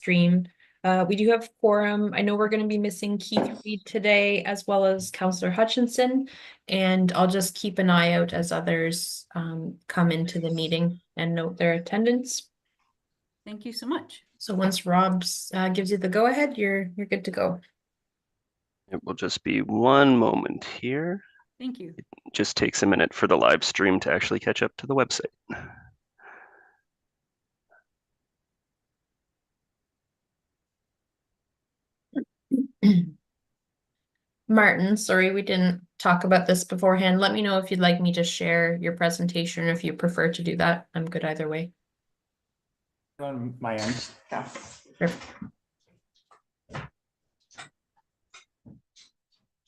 stream. We do have quorum. I know we're going to be missing Keith Reed today, as well as Councillor Hutchinson, and I'll just keep an eye out as others come into the meeting and note their attendance. Thank you so much. So once Rob's gives you the go-ahead, you're good to go. It will just be one moment here. Thank you. It just takes a minute for the live stream to actually catch up to the website. Martin, sorry, we didn't talk about this beforehand. Let me know if you'd like me to share your presentation, or if you prefer to do that. I'm good either way. On my end. Yeah. Perfect.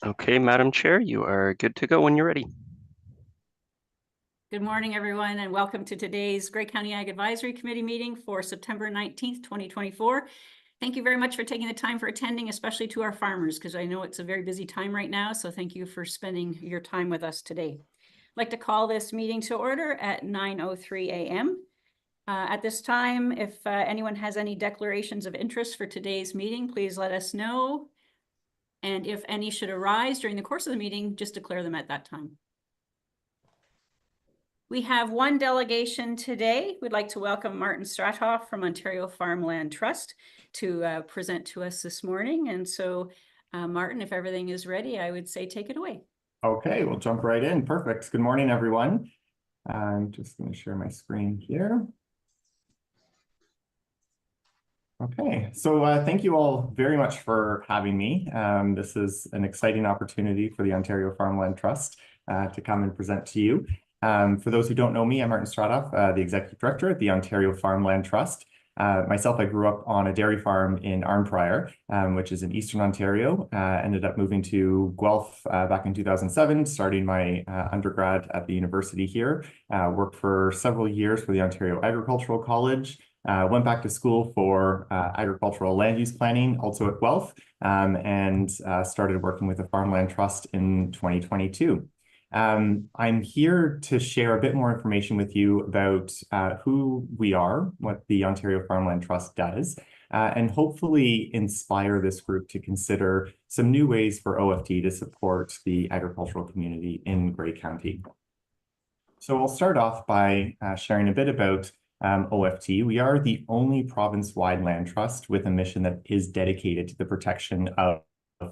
Okay, Madam Chair, you are good to go when you're ready. Good morning, everyone, and welcome to today's Grey County Ag Advisory Committee meeting for September 19th, 2024. Thank you very much for taking the time for attending, especially to our farmers, because I know it's a very busy time right now. So thank you for spending your time with us today. I'd like to call this meeting to order at 9:03 a.m. At this time, if anyone has any declarations of interest for today's meeting, please let us know. And if any should arise during the course of the meeting, just declare them at that time. We have one delegation today. We'd like to welcome Martin Stratoff from Ontario Farmland Trust to present to us this morning. And so, Martin, if everything is ready, I would say take it away. Okay, we'll jump right in. Perfect. Good morning, everyone. I'm just going to share my screen here. Okay, so thank you all very much for having me. This is an exciting opportunity for the Ontario Farmland Trust to come and present to you. For those who don't know me, I'm Martin Stratoff, the Executive Director at the Ontario Farmland Trust. Myself, I grew up on a dairy farm in Arnprior, which is in Eastern Ontario. Ended up moving to Guelph back in 2007, starting my undergrad at the university here. Worked for several years for the Ontario Agricultural College. Went back to school for agricultural land use planning, also at Guelph, and started working with the Farmland Trust in 2022. I'm here to share a bit more information with you about who we are, what the Ontario Farmland Trust does, and hopefully inspire this group to consider some new ways for OFT to support the agricultural community in Grey County. So I'll start off by sharing a bit about OFT. We are the only province-wide land trust with a mission that is dedicated to the protection of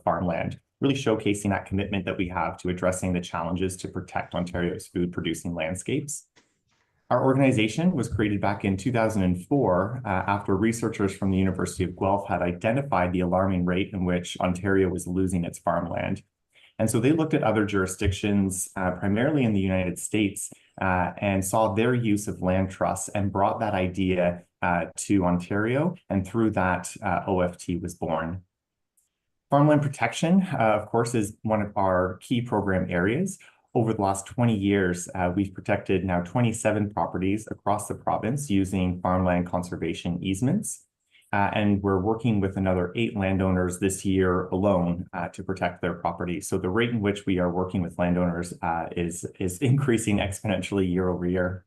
farmland, really showcasing that commitment that we have to addressing the challenges to protect Ontario's food-producing landscapes. Our organization was created back in 2004 after researchers from the University of Guelph had identified the alarming rate in which Ontario was losing its farmland. And so they looked at other jurisdictions, primarily in the United States, and saw their use of land trusts and brought that idea to Ontario. And through that, OFT was born. Farmland protection, of course, is one of our key program areas. Over the last 20 years, we've protected now 27 properties across the province using farmland conservation easements. And we're working with another 8 landowners this year alone to protect their property. So the rate in which we are working with landowners is increasing exponentially year over year.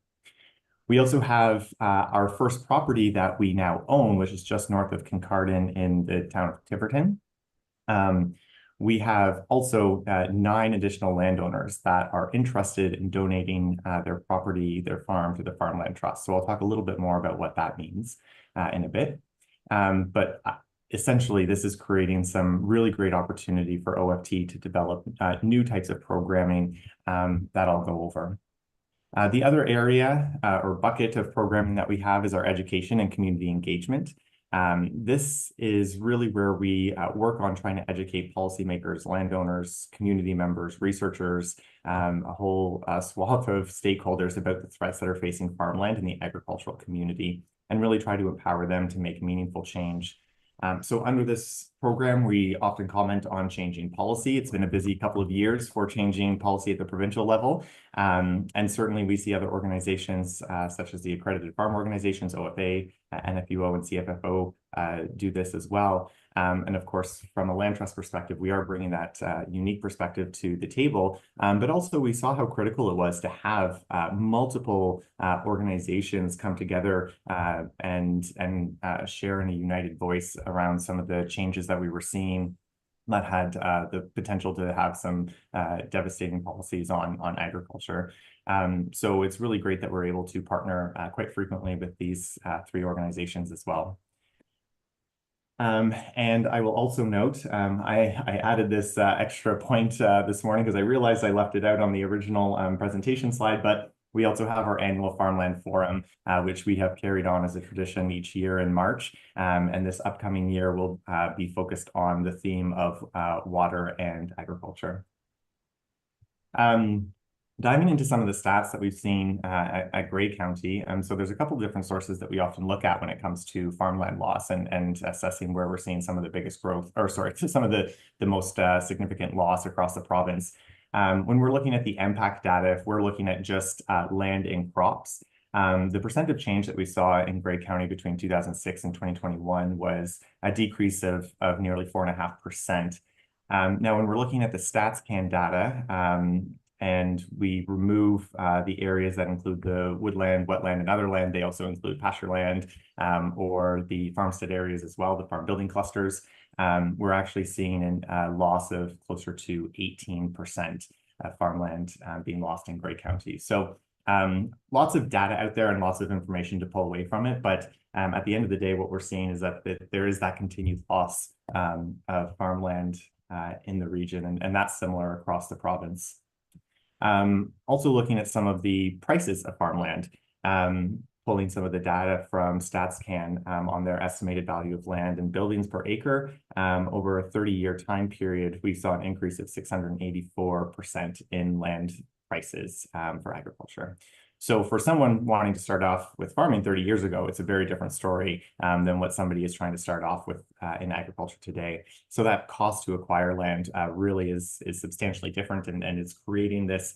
We also have our first property that we now own, which is just north of Kincardine in the town of Tiverton. We have also 9 additional landowners that are interested in donating their property, their farm to the Farmland Trust. So I'll talk a little bit more about what that means in a bit. But essentially, this is creating some really great opportunity for OFT to develop new types of programming that I'll go over. The other area or bucket of programming that we have is our education and community engagement. This is really where we work on trying to educate policymakers, landowners, community members, researchers, a whole swath of stakeholders about the threats that are facing farmland in the agricultural community, and really try to empower them to make meaningful change. So under this program, we often comment on changing policy. It's been a busy couple of years for changing policy at the provincial level. And certainly we see other organizations such as the accredited farm organizations, OFA, NFUO, and CFFO do this as well. And of course, from a land trust perspective, we are bringing that unique perspective to the table. But also we saw how critical it was to have multiple organizations come together and share in a united voice around some of the changes that we were seeing that had the potential to have some devastating policies on agriculture. So it's really great that we're able to partner quite frequently with these three organizations as well. And I will also note, I added this extra point this morning because I realized I left it out on the original presentation slide, but we also have our annual Farmland Forum, which we have carried on as a tradition each year in March. And this upcoming year will be focused on the theme of water and agriculture. Diving into some of the stats that we've seen at Grey County, so there's a couple of different sources that we often look at when it comes to farmland loss and assessing where we're seeing some of the biggest growth, or sorry, some of the most significant loss across the province. When we're looking at the impact data, if we're looking at just land and crops, the percent of change that we saw in Grey County between 2006 and 2021 was a decrease of nearly 4.5%. Now, when we're looking at the StatsCan data, and we remove the areas that include the woodland, wetland, and other land, they also include pasture land or the farmstead areas as well, the farm building clusters. We're actually seeing a loss of closer to 18% of farmland being lost in Grey County. So lots of data out there and lots of information to pull away from it. But at the end of the day, what we're seeing is that there is that continued loss of farmland in the region, and that's similar across the province. Also looking at some of the prices of farmland, pulling some of the data from StatsCan on their estimated value of land and buildings per acre. Over a 30-year time period, we saw an increase of 684% in land prices for agriculture. So for someone wanting to start off with farming 30 years ago, it's a very different story than what somebody is trying to start off with in agriculture today. So that cost to acquire land really is substantially different, and it's creating this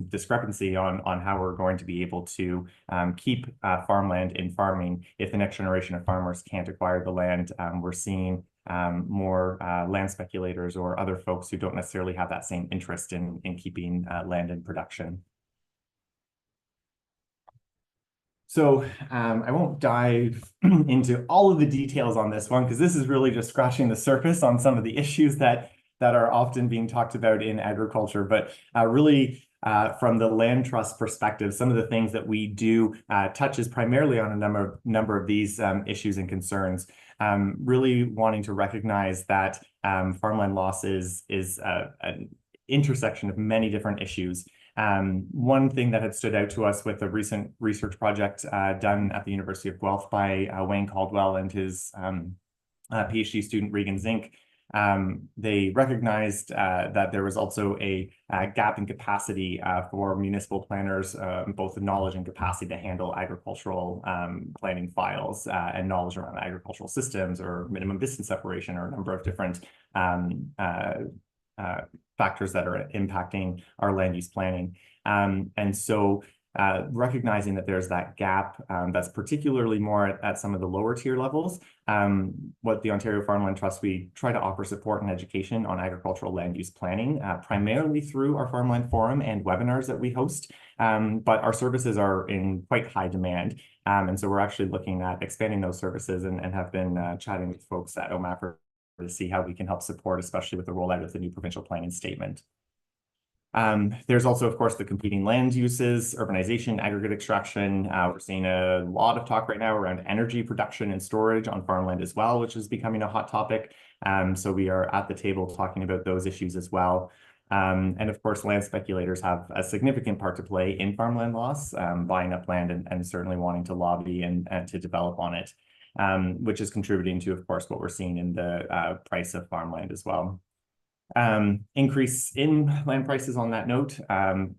discrepancy on how we're going to be able to keep farmland in farming if the next generation of farmers can't acquire the land. We're seeing more land speculators or other folks who don't necessarily have that same interest in keeping land in production. So I won't dive into all of the details on this one, because this is really just scratching the surface on some of the issues that are often being talked about in agriculture. But really, from the land trust perspective, some of the things that we do touches primarily on a number of these issues and concerns. Really wanting to recognize that farmland loss is an intersection of many different issues. One thing that had stood out to us with a recent research project done at the University of Guelph by Wayne Caldwell and his PhD student Regan Zink, they recognized that there was also a gap in capacity for municipal planners, both the knowledge and capacity to handle agricultural planning files and knowledge around agricultural systems or minimum distance separation or a number of different factors that are impacting our land use planning. And so recognizing that there's that gap that's particularly more at some of the lower tier levels, what the Ontario Farmland Trust, we try to offer support and education on agricultural land use planning, primarily through our Farmland Forum and webinars that we host. But our services are in quite high demand. And so we're actually looking at expanding those services and have been chatting with folks at OMAPR to see how we can help support, especially with the rollout of the new provincial planning statement. There's also, of course, the competing land uses, urbanization, aggregate extraction. We're seeing a lot of talk right now around energy production and storage on farmland as well, which is becoming a hot topic. So we are at the table talking about those issues as well. And of course, land speculators have a significant part to play in farmland loss, buying up land and certainly wanting to lobby and to develop on it. Which is contributing to, of course, what we're seeing in the price of farmland as well. Increase in land prices on that note,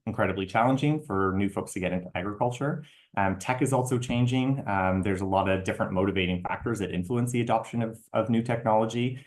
incredibly challenging for new folks to get into agriculture. Tech is also changing. There's a lot of different motivating factors that influence the adoption of new technology.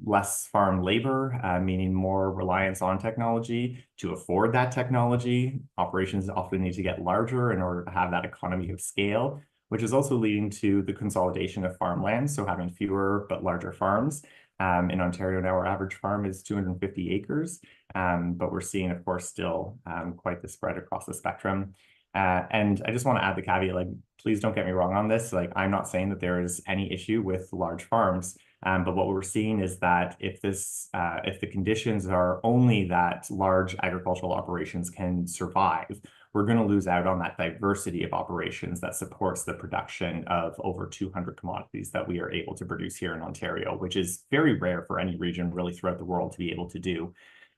Less farm labor, meaning more reliance on technology to afford that technology. Operations often need to get larger in order to have that economy of scale, which is also leading to the consolidation of farmland, so having fewer but larger farms. In Ontario now, our average farm is 250 acres, but we're seeing, of course, still quite the spread across the spectrum. And I just want to add the caveat, like, please don't get me wrong on this. Like, I'm not saying that there is any issue with large farms, but what we're seeing is that if the conditions are only that large agricultural operations can survive, we're going to lose out on that diversity of operations that supports the production of over 200 commodities that we are able to produce here in Ontario, which is very rare for any region really throughout the world to be able to do.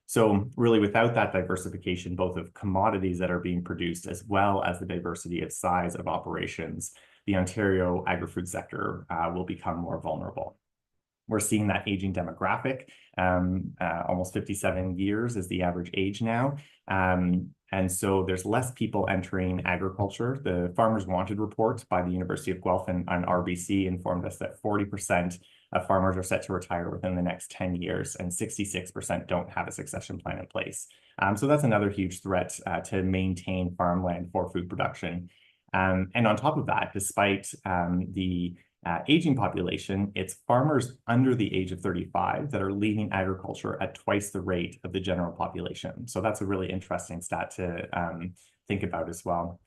So really, without that diversification, both of commodities that are being produced, as well as the diversity of size of operations, the Ontario agri-food sector will become more vulnerable. We're seeing that aging demographic. Almost 57 years is the average age now. And so there's less people entering agriculture. The Farmers Wanted report by the University of Guelph and RBC informed us that 40% of farmers are set to retire within the next 10 years, and 66% don't have a succession plan in place. So that's another huge threat to maintain farmland for food production. And on top of that, despite the aging population, it's farmers under the age of 35 that are leaving agriculture at twice the rate of the general population. So that's a really interesting stat to think about as well.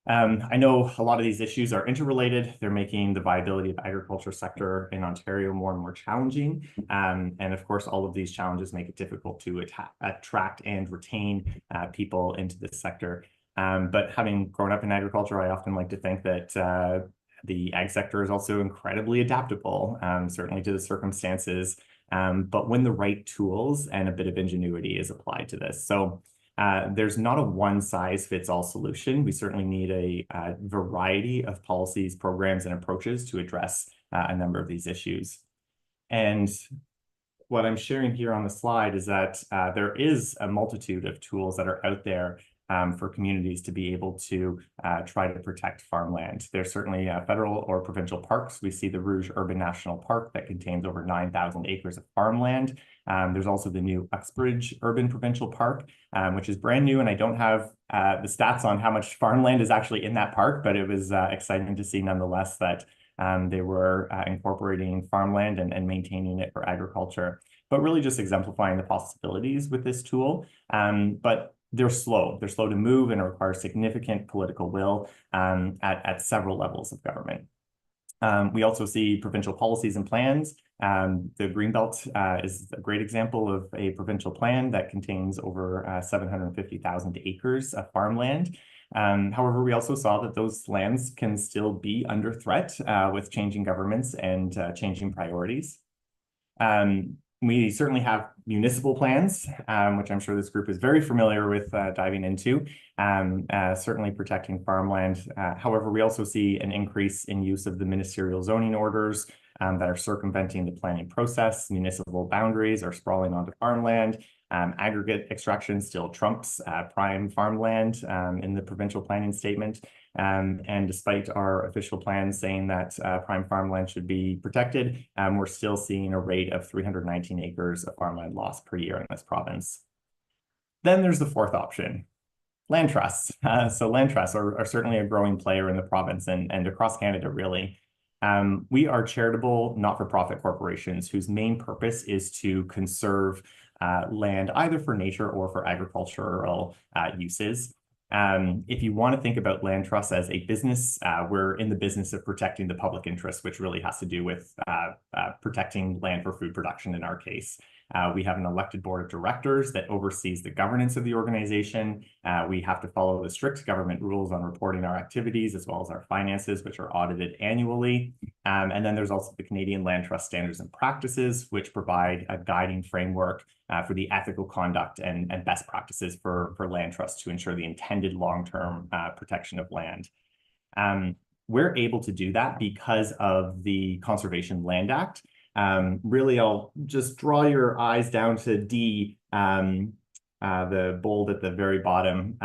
I know a lot of these issues are interrelated. They're making the viability of agriculture sector in Ontario more and more challenging. And of course, all of these challenges make it difficult to attract and retain people into this sector. But having grown up in agriculture, I often like to think that the ag sector is also incredibly adaptable, certainly to the circumstances, but when the right tools and a bit of ingenuity is applied to this. So there's not a one-size-fits-all solution. We certainly need a variety of policies, programs, and approaches to address a number of these issues. And what I'm sharing here on the slide is that there is a multitude of tools that are out there for communities to be able to try to protect farmland. There's certainly federal or provincial parks. We see the Rouge Urban National Park that contains over 9,000 acres of farmland. There's also the new Uxbridge Urban Provincial Park, which is brand new, and I don't have the stats on how much farmland is actually in that park, but it was exciting to see nonetheless that they were incorporating farmland and maintaining it for agriculture, but really just exemplifying the possibilities with this tool. But they're slow to move and require significant political will at several levels of government. We also see provincial policies and plans. The Greenbelt is a great example of a provincial plan that contains over 750,000 acres of farmland. However, we also saw that those lands can still be under threat with changing governments and changing priorities. We certainly have municipal plans, which I'm sure this group is very familiar with diving into, certainly protecting farmland. However, we also see an increase in use of the ministerial zoning orders that are circumventing the planning process. Municipal boundaries are sprawling onto farmland. Aggregate extraction still trumps prime farmland in the provincial planning statement. And despite our official plans saying that prime farmland should be protected, we're still seeing a rate of 319 acres of farmland loss per year in this province. Then there's the fourth option, land trusts. So land trusts are certainly a growing player in the province and across Canada, really. We are charitable, not-for-profit corporations whose main purpose is to conserve land either for nature or for agricultural uses. If you want to think about land trusts as a business, we're in the business of protecting the public interest, which really has to do with protecting land for food production in our case. We have an elected board of directors that oversees the governance of the organization. We have to follow the strict government rules on reporting our activities as well as our finances, which are audited annually. And then there's also the Canadian Land Trust Standards and Practices, which provide a guiding framework for the ethical conduct and best practices for land trusts to ensure the intended long-term protection of land. We're able to do that because of the Conservation Land Act. Really, I'll just draw your eyes down to D, the bold at the very bottom.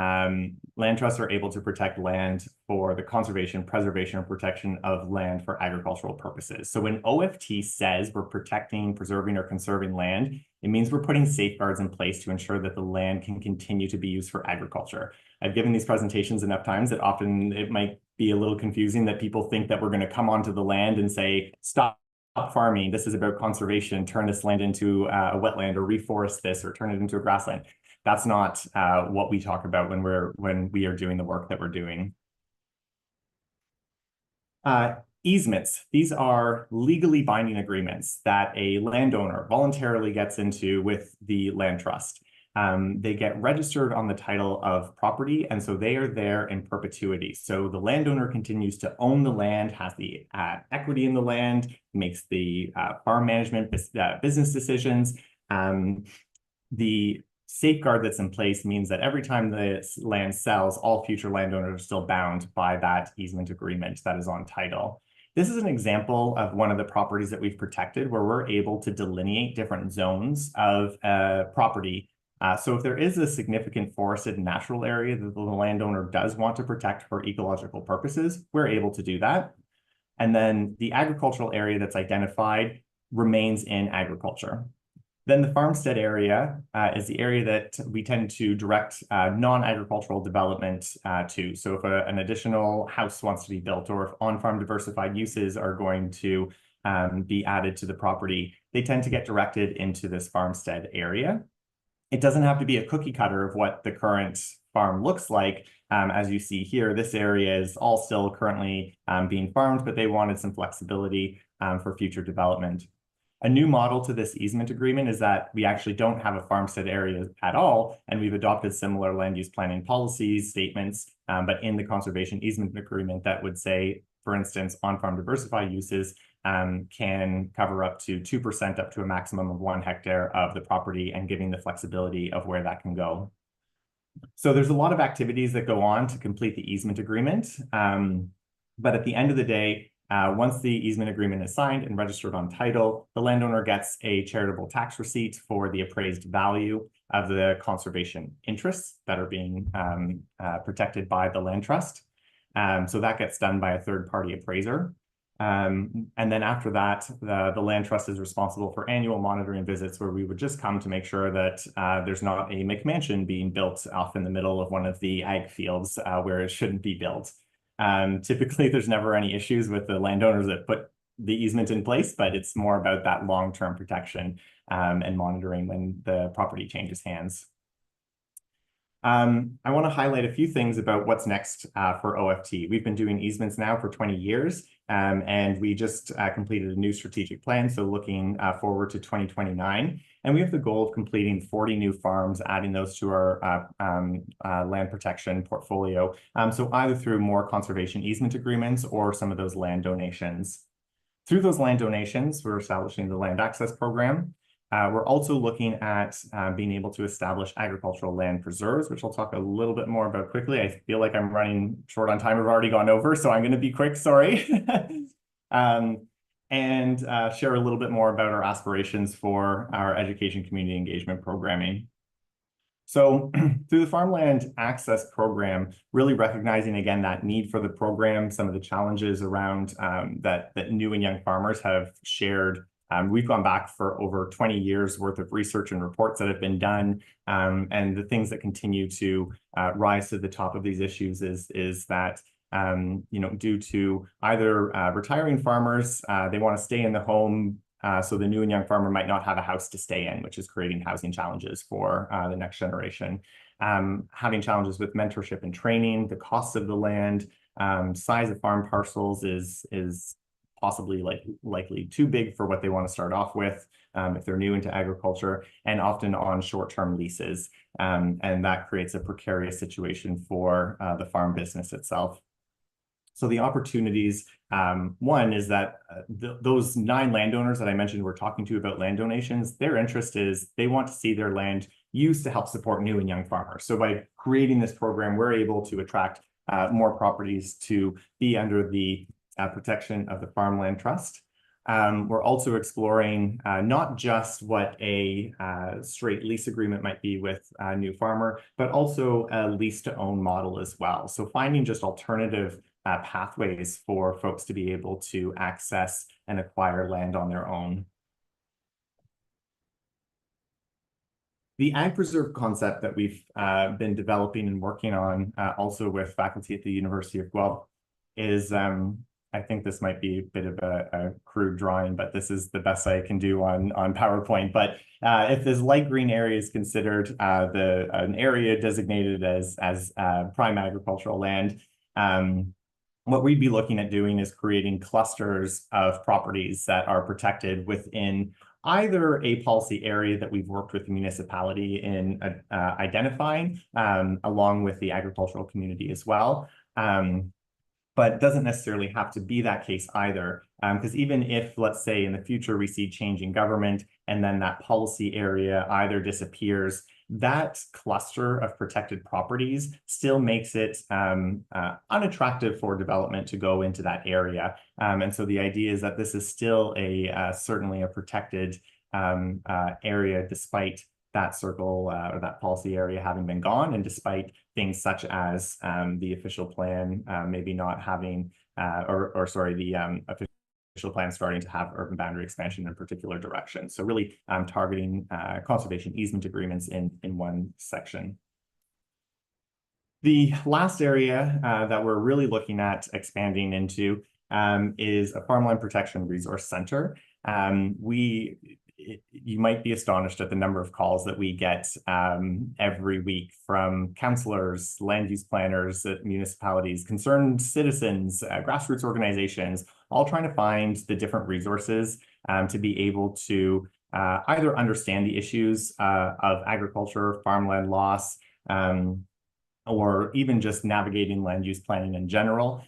Land trusts are able to protect land for the conservation, preservation, or protection of land for agricultural purposes. So when OFT says we're protecting, preserving, or conserving land, it means we're putting safeguards in place to ensure that the land can continue to be used for agriculture. I've given these presentations enough times that often it might be a little confusing that people think that we're going to come onto the land and say, stop farming, this is about conservation, turn this land into a wetland, or reforest this, or turn it into a grassland. That's not what we talk about when we are doing the work that we're doing. Easements. These are legally binding agreements that a landowner voluntarily gets into with the land trust. They get registered on the title of property, and so they are there in perpetuity. So the landowner continues to own the land, has the equity in the land, makes the farm management business decisions. The safeguard that's in place means that every time the land sells, all future landowners are still bound by that easement agreement that is on title. This is an example of one of the properties that we've protected where we're able to delineate different zones of property. So if there is a significant forested natural area that the landowner does want to protect for ecological purposes, we're able to do that. And then the agricultural area that's identified remains in agriculture. Then the farmstead area is the area that we tend to direct non-agricultural development to. So if an additional house wants to be built, or if on-farm diversified uses are going to be added to the property, they tend to get directed into this farmstead area. It doesn't have to be a cookie cutter of what the current farm looks like. As you see here, this area is all still currently being farmed, but they wanted some flexibility for future development. A new model to this easement agreement is that we actually don't have a farmstead area at all, and we've adopted similar land use planning policies, statements, but in the conservation easement agreement that would say, for instance, on-farm diversified uses can cover up to 2% up to a maximum of 1 hectare of the property, and giving the flexibility of where that can go. So there's a lot of activities that go on to complete the easement agreement, but at the end of the day, once the easement agreement is signed and registered on title, the landowner gets a charitable tax receipt for the appraised value of the conservation interests that are being protected by the land trust. So that gets done by a third-party appraiser. And then after that, the land trust is responsible for annual monitoring visits, where we would just come to make sure that there's not a McMansion being built off in the middle of one of the ag fields where it shouldn't be built. Typically, there's never any issues with the landowners that put the easement in place, but it's more about that long-term protection and monitoring when the property changes hands. I want to highlight a few things about what's next for OFT. We've been doing easements now for 20 years, and we just completed a new strategic plan, so looking forward to 2029. And we have the goal of completing 40 new farms, adding those to our land protection portfolio. So either through more conservation easement agreements or some of those land donations. Through those land donations, we're establishing the land access program. We're also looking at being able to establish agricultural land preserves, which I'll talk a little bit more about quickly. I feel like I'm running short on time. I've already gone over, so I'm going to be quick, sorry. And share a little bit more about our aspirations for our education community engagement programming. So through the Farmland Access Program, really recognizing again that need for the program, some of the challenges around that new and young farmers have shared. We've gone back for over 20 years worth of research and reports that have been done, and the things that continue to rise to the top of these issues is that due to either retiring farmers, they want to stay in the home, so the new and young farmer might not have a house to stay in, which is creating housing challenges for the next generation. Having challenges with mentorship and training, the cost of the land, size of farm parcels is possibly likely too big for what they want to start off with if they're new into agriculture, and often on short-term leases. And that creates a precarious situation for the farm business itself. So the opportunities, one is that those 9 landowners that I mentioned were talking to about land donations, their interest is they want to see their land used to help support new and young farmers. So by creating this program, we're able to attract more properties to be under the protection of the Farmland Trust. We're also exploring not just what a straight lease agreement might be with a new farmer, but also a lease to own model as well. So finding just alternative pathways for folks to be able to access and acquire land on their own. The ag preserve concept that we've been developing and working on also with faculty at the University of Guelph is, I think this might be a bit of a crude drawing, but this is the best I can do on PowerPoint. But if this light green area is considered an area designated as prime agricultural land, what we'd be looking at doing is creating clusters of properties that are protected within either a policy area that we've worked with the municipality in identifying, along with the agricultural community as well. But it doesn't necessarily have to be that case either, because even if, let's say, in the future we see change in government and then that policy area either disappears, that cluster of protected properties still makes it unattractive for development to go into that area. And so the idea is that this is still certainly a protected area, despite that circle or that policy area having been gone, and despite things such as the official plan maybe not having, the official plan starting to have urban boundary expansion in a particular direction. So really targeting conservation easement agreements in one section. The last area that we're really looking at expanding into is a farmland protection resource center. You might be astonished at the number of calls that we get every week from councillors, land use planners at municipalities, concerned citizens, grassroots organizations, all trying to find the different resources to be able to either understand the issues of agriculture, farmland loss, or even just navigating land use planning in general,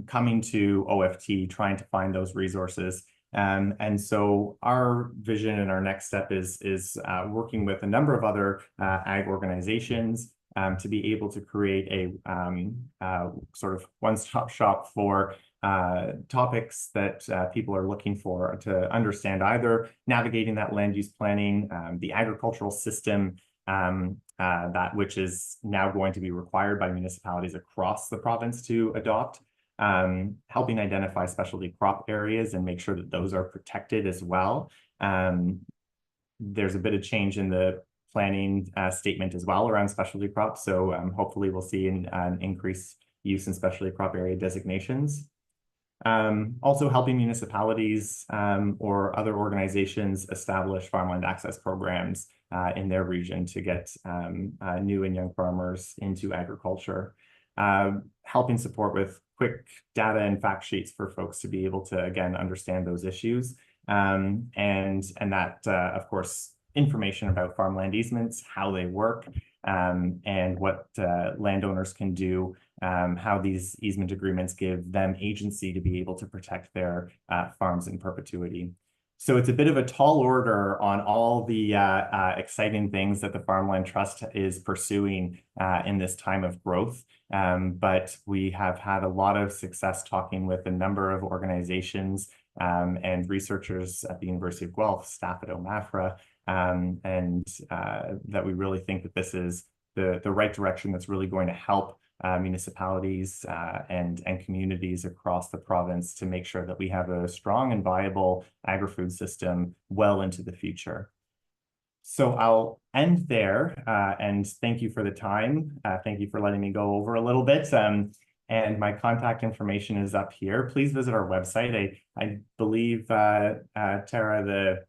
coming to OFT, trying to find those resources. And so our vision and our next step is working with a number of other ag organizations to be able to create a sort of one-stop shop for topics that people are looking for to understand, either navigating that land use planning, the agricultural system, that which is now going to be required by municipalities across the province to adopt, helping identify specialty crop areas and make sure that those are protected as well. There's a bit of change in the planning statement as well around specialty crops. So hopefully we'll see an increased use in specialty crop area designations. Also helping municipalities or other organizations establish farmland access programs in their region to get new and young farmers into agriculture. Helping support with quick data and fact sheets for folks to be able to, again, understand those issues. And that, of course, information about farmland easements, how they work, and what landowners can do, how these easement agreements give them agency to be able to protect their farms in perpetuity. So it's a bit of a tall order on all the exciting things that the Farmland Trust is pursuing in this time of growth. But we have had a lot of success talking with a number of organizations and researchers at the University of Guelph, staff at OMAFRA, and that we really think that this is the right direction that's really going to help municipalities and communities across the province to make sure that we have a strong and viable agri-food system well into the future. So I'll end there and thank you for the time. Thank you for letting me go over a little bit. And my contact information is up here. Please visit our website. I believe, Tara, the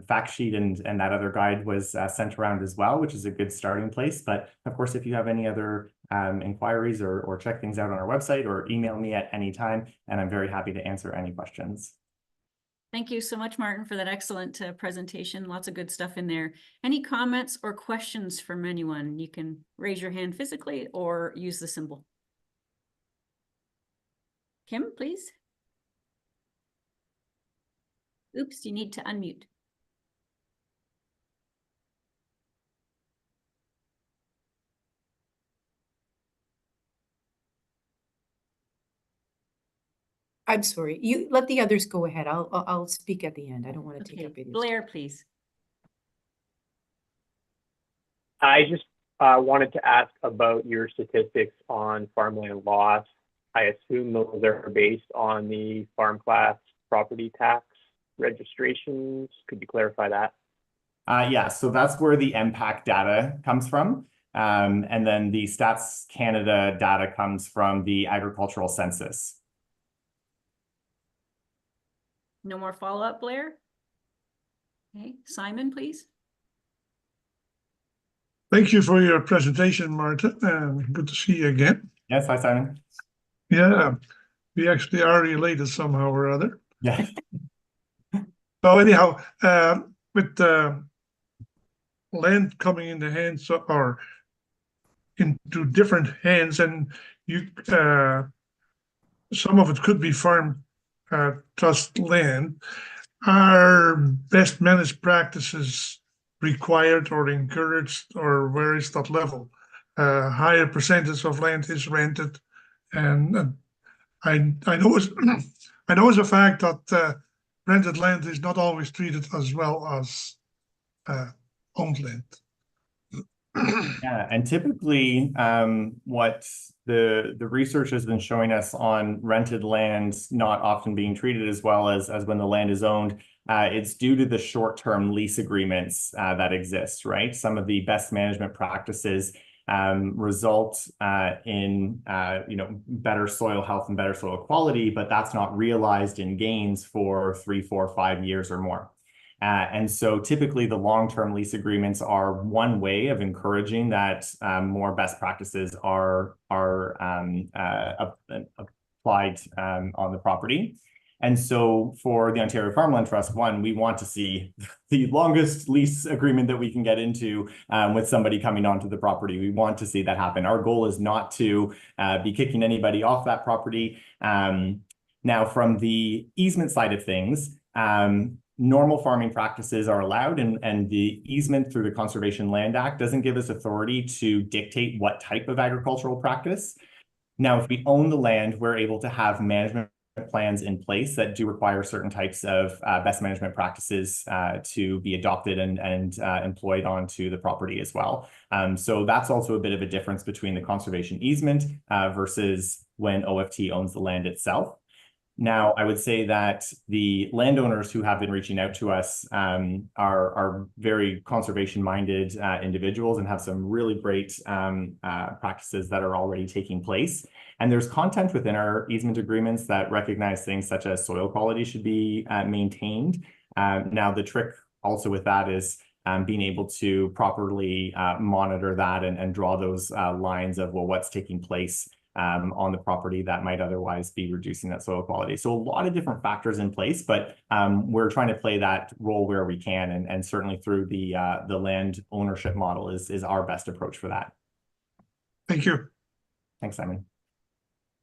fact sheet and that other guide was sent around as well, which is a good starting place. But of course, if you have any other inquiries or check things out on our website, or email me at any time, and I'm very happy to answer any questions. Thank you so much, Martin, for that excellent presentation. Lots of good stuff in there. Any comments or questions from anyone? You can raise your hand physically or use the symbol. Kim, please. Oops, you need to unmute. I'm sorry, you let the others go ahead. I'll speak at the end. I don't want to take Okay, up any. Blair, please. I just wanted to ask about your statistics on farmland loss. I assume those are based on the farm class property tax registrations. Could you clarify that? Yeah, so that's where the MPAC data comes from. And then the Stats Canada data comes from the agricultural census. No more follow-up, Blair? Okay, Simon, please. Thank you for your presentation, Martha, and good to see you again. Yes, hi, Simon. Yeah, we actually are related somehow or other. Yeah. So anyhow, with land coming in the hands or into different hands, and you some of it could be farm trust land, are best managed practices required or encouraged, or where is that level? Higher percentage of land is rented, and I know it's I know it's a fact that rented land is not always treated as well as owned land. Yeah, and typically what the research has been showing us on rented land not often being treated as well as when the land is owned, it's due to the short-term lease agreements that exist, right? Some of the best management practices result in better soil health and better soil quality, but that's not realized in gains for 3, 4, 5 years or more. And so typically the long-term lease agreements are one way of encouraging that more best practices are applied on the property. And so for the Ontario Farmland Trust, one, we want to see the longest lease agreement that we can get into with somebody coming onto the property. We want to see that happen. Our goal is not to be kicking anybody off that property. Now, from the easement side of things, normal farming practices are allowed, and the easement through the Conservation Land Act doesn't give us authority to dictate what type of agricultural practice. Now, if we own the land, we're able to have management plans in place that do require certain types of best management practices to be adopted and employed onto the property as well. So that's also a bit of a difference between the conservation easement versus when OFT owns the land itself. Now, I would say that the landowners who have been reaching out to us are very conservation-minded individuals and have some really great practices that are already taking place. And there's content within our easement agreements that recognize things such as soil quality should be maintained. Now, the trick also with that is being able to properly monitor that and draw those lines of, well, what's taking place on the property that might otherwise be reducing that soil quality. So a lot of different factors in place, but we're trying to play that role where we can, and certainly through the land ownership model is our best approach for that. Thank you. Thanks, Simon.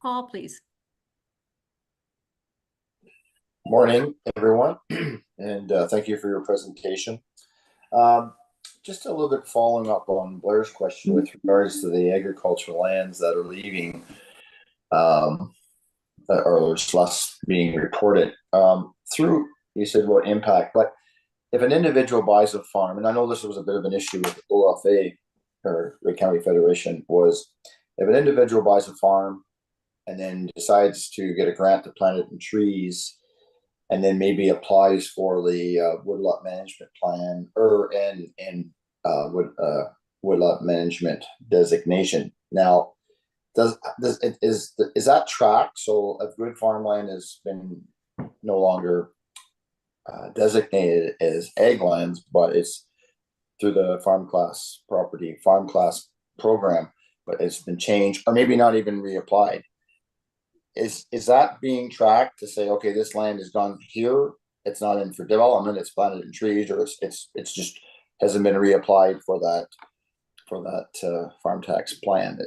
Paul, please. Morning, everyone, and thank you for your presentation. Just a little bit following up on Blair's question with regards to the agricultural lands that are leaving, or there's less being reported. Through, you said what impact, but if an individual buys a farm, and I know this was a bit of an issue with OFA, or the County Federation, was if an individual buys a farm and then decides to get a grant to plant it in trees, and then maybe applies for the woodlot management plan woodlot management designation. Now, is that tracked? So if good farmland has been no longer designated as ag lands, but it's through the farm class program, but it's been changed, or maybe not even reapplied. Is that being tracked to say, okay, this land is gone here, it's not in for development, it's planted in trees, or it's just hasn't been reapplied for that farm tax plan?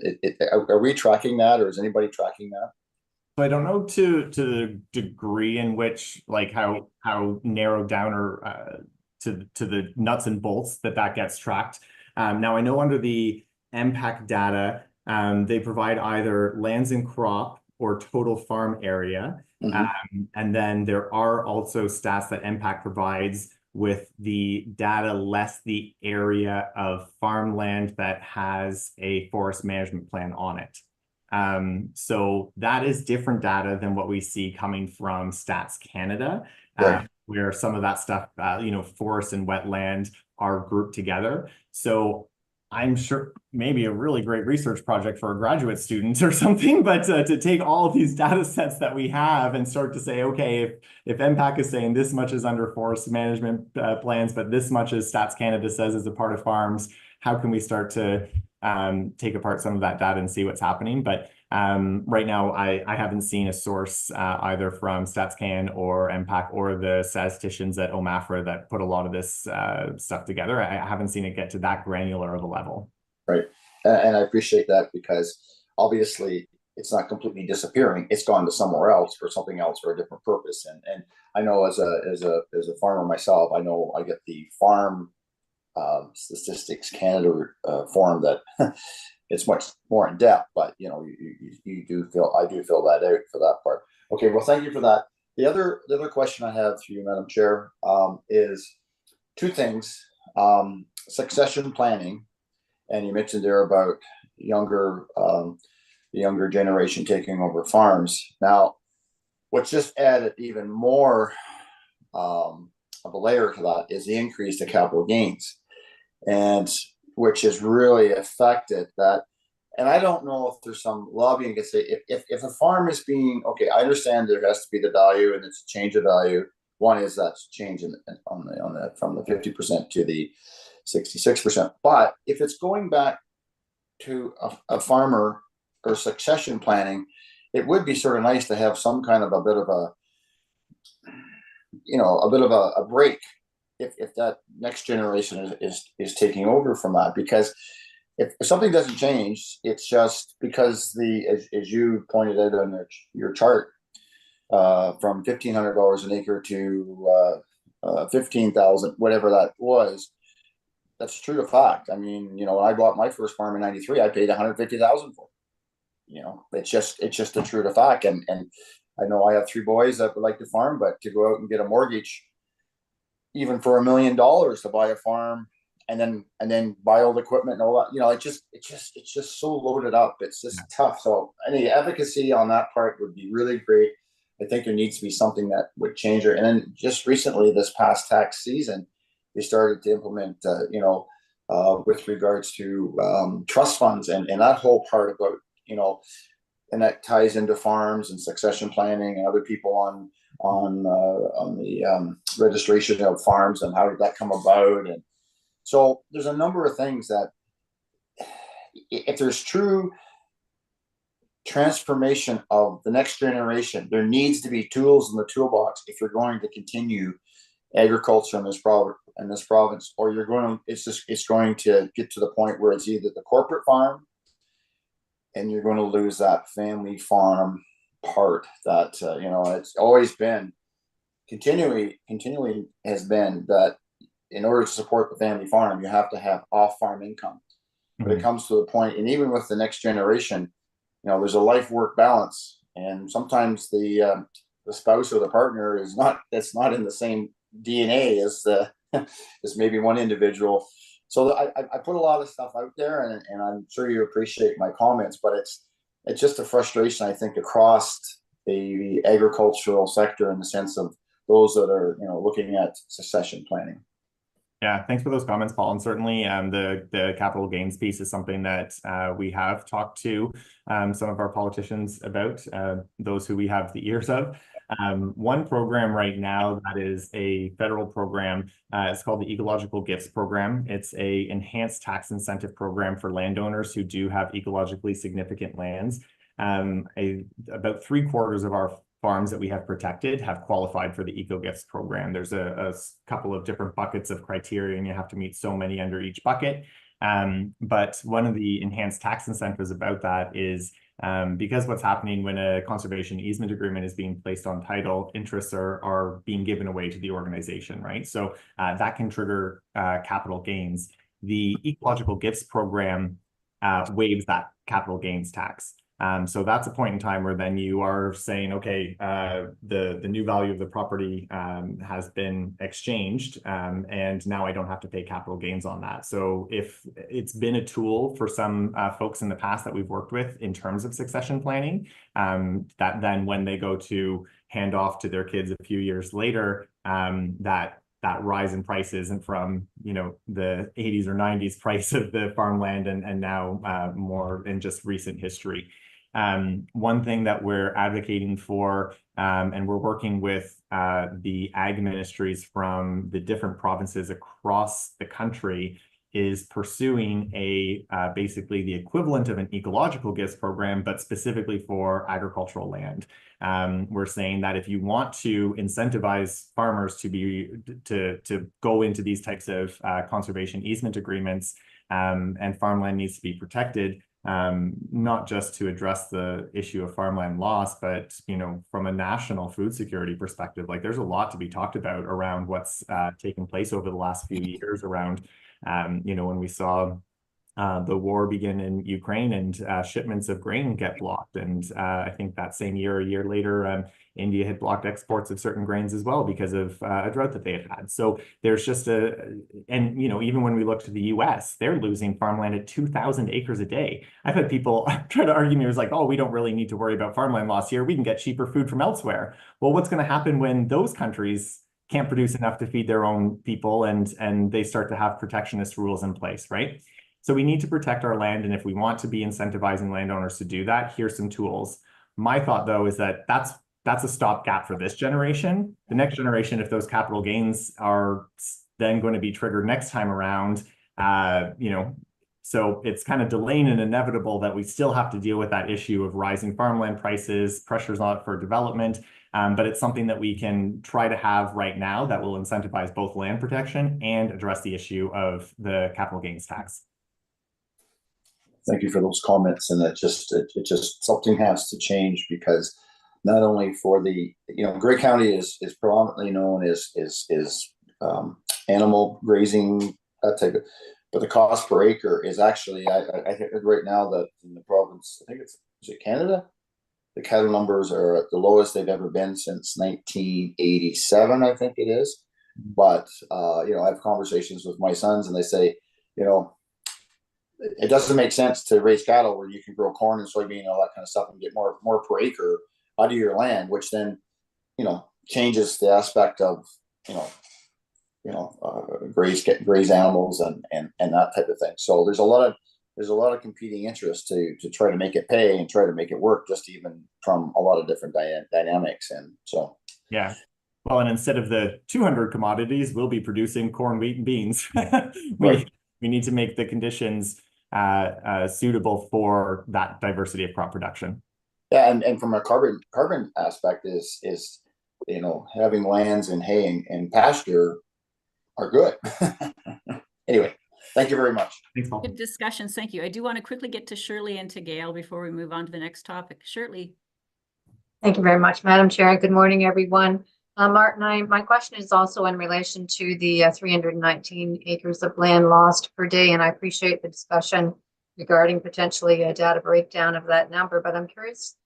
Are we tracking that, or is anybody tracking that? So I don't know to the degree in which, like how narrowed down or to the nuts and bolts that gets tracked. Now I know under the MPAC data, they provide either lands and crop or total farm area. Mhm. And then there are also stats that MPAC provides with the data less the area of farmland that has a forest management plan on it. So that is different data than what we see coming from Stats Canada, Right. where some of that stuff, forest and wetland are grouped together. So I'm sure maybe a really great research project for a graduate student or something, but to take all of these data sets that we have and start to say, okay, if MPAC is saying this much is under forest management plans, but this much is Stats Canada says is a part of farms, how can we start to take apart some of that data and see what's happening? But right now, I haven't seen a source either from StatsCan or MPAC or the statisticians at OMAFRA that put a lot of this stuff together. I haven't seen it get to that granular of a level. Right. And I appreciate that, because obviously it's not completely disappearing. It's gone to somewhere else for something else for a different purpose. And I know as a farmer myself, I know I get the Farm Statistics Canada form that it's much more in depth, but you do fill that out for that part. Okay, well, thank you for that. The other question I have for you, Madam Chair, is two things: succession planning, and you mentioned there about the younger generation taking over farms. Now, what's just added even more of a layer to that is the increase to capital gains, and which has really affected that. And I don't know if there's some lobbying to say if a farm is being, okay, I understand there has to be the value and it's a change of value. One is that's change from the 50% to the 66%. But if it's going back to a farmer or succession planning, it would be sort of nice to have some kind of a bit of a break if that next generation is taking over from that. Because if something doesn't change, it's just because as you pointed out on your chart, from $1,500 an acre to 15,000, whatever that was, that's true to fact. I mean, when I bought my first farm in '93, I paid $150,000 for it. It's just a true to fact. And I know I have 3 boys that would like to farm, but to go out and get a mortgage, even for $1 million to buy a farm and then buy all the equipment and all that, it's just so loaded up. It's just tough. So any advocacy on that part would be really great. I think there needs to be something that would change it. And then just recently, this past tax season, they started to implement, with regards to trust funds and that whole part about, and that ties into farms and succession planning and other people on the registration of farms and how did that come about. And so there's a number of things that if there's true transformation of the next generation, there needs to be tools in the toolbox if you're going to continue agriculture in this province, or it's going to get to the point where it's either the corporate farm and you're going to lose that family farm part that it's always been continually has been that in order to support the family farm, you have to have off-farm income. But it comes to the point, and even with the next generation, there's a life-work balance, and sometimes the spouse or the partner that's not in the same DNA as maybe one individual. So I put a lot of stuff out there, and I'm sure you appreciate my comments, but it's just a frustration, I think, across the agricultural sector in the sense of those that are looking at succession planning. Yeah, thanks for those comments, Paul. And certainly the capital gains piece is something that we have talked to some of our politicians about, those who we have the ears of. One program right now that is a federal program is called the Ecological Gifts Program. It's a enhanced tax incentive program for landowners who do have ecologically significant lands. About 3/4 of our farms that we have protected have qualified for the Eco Gifts program. There's a couple of different buckets of criteria, and you have to meet so many under each bucket. But one of the enhanced tax incentives about that is because what's happening when a conservation easement agreement is being placed on title, interests are being given away to the organization, right? So that can trigger capital gains. The Ecological Gifts program waives that capital gains tax. So that's a point in time where then you are saying, okay, the new value of the property has been exchanged, and now I don't have to pay capital gains on that. So if it's been a tool for some folks in the past that we've worked with in terms of succession planning, that then when they go to hand off to their kids a few years later, that rise in price isn't from, you know, the 80s or 90s price of the farmland and now more in just recent history. One thing that we're advocating for, and we're working with the ag ministries from the different provinces across the country, is pursuing a basically the equivalent of an ecological gifts program, but specifically for agricultural land. We're saying that if you want to incentivize farmers to go into these types of conservation easement agreements, and farmland needs to be protected, not just to address the issue of farmland loss, but, you know, from a national food security perspective, like there's a lot to be talked about around what's taken place over the last few years around, you know, when we saw the war begin in Ukraine and shipments of grain get blocked. And I think that same year, a year later, India had blocked exports of certain grains as well because of a drought that they had had. So there's just and, you know, even when we look to the US, they're losing farmland at 2,000 acres a day. I've had people try to argue me, it was like, oh, we don't really need to worry about farmland loss here. We can get cheaper food from elsewhere. Well, what's going to happen when those countries can't produce enough to feed their own people and they start to have protectionist rules in place, right? So we need to protect our land. And if we want to be incentivizing landowners to do that, here's some tools. My thought, though, is that that's a stopgap for this generation. The next generation, if those capital gains are then going to be triggered next time around, you know, so it's kind of delaying and inevitable that we still have to deal with that issue of rising farmland prices, pressures on it for development. But it's something that we can try to have right now that will incentivize both land protection and address the issue of the capital gains tax. Thank you for those comments, and it just something has to change, because not only for the, you know, Grey County is predominantly known as animal grazing, that type of, but the cost per acre is actually, I think right now that in the province, I think is it Canada, the cattle numbers are at the lowest they've ever been since 1987, I think it is. But you know, I have conversations with my sons, and they say, you know, it doesn't make sense to raise cattle where you can grow corn and soybean and all that kind of stuff and get more per acre out of your land, which then, you know, changes the aspect of, graze animals and that type of thing. So there's a lot of competing interests to try to make it pay and try to make it work, just even from a lot of different dynamics. And so, yeah. Well, and instead of the 200 commodities, we'll be producing corn, wheat, and beans. We need to make the conditions suitable for that diversity of crop production. Yeah, and from a carbon aspect is, you know, having lands and hay and pasture are good. Anyway, thank you very much. Thanks, Paul. Good discussions. Thank you. I do want to quickly get to Shirley and to Gail before we move on to the next topic. Shirley. Thank you very much, Madam Chair. Good morning, everyone. Martin, my question is also in relation to the 319 acres of land lost per day, and I appreciate the discussion regarding potentially a data breakdown of that number, but I'm curious,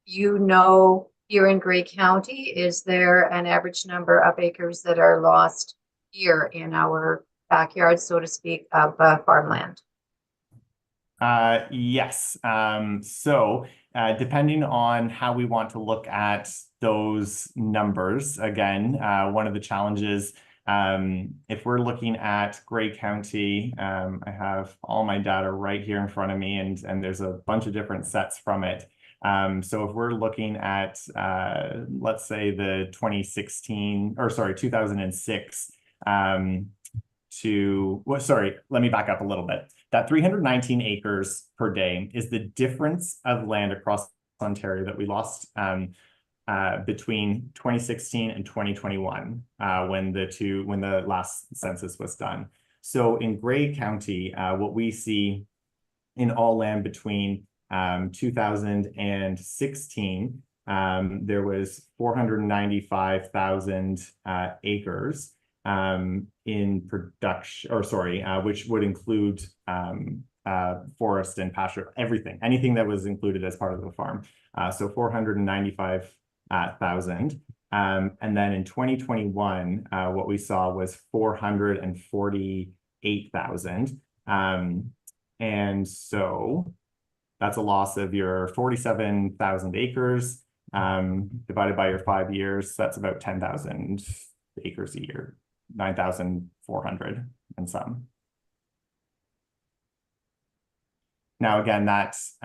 you know, here in Grey County, is there an average number of acres that are lost here in our backyard, so to speak, of farmland? Yes. So depending on how we want to look at those numbers, again, one of the challenges, if we're looking at Grey County, I have all my data right here in front of me, and there's a bunch of different sets from it. So if we're looking at, let's say the 2006, let me back up a little bit. That 319 acres per day is the difference of land across Ontario that we lost between 2016 and 2021, when the last census was done. So in Grey County, what we see in all land between 2016, there was 495,000 acres in production, which would include forest and pasture, everything, anything that was included as part of the farm. So 495,000. And then in 2021, what we saw was 448,000. And so that's a loss of your 47,000 acres divided by your 5 years. That's about 10,000 acres a year, 9,400 and some. Now, again, that's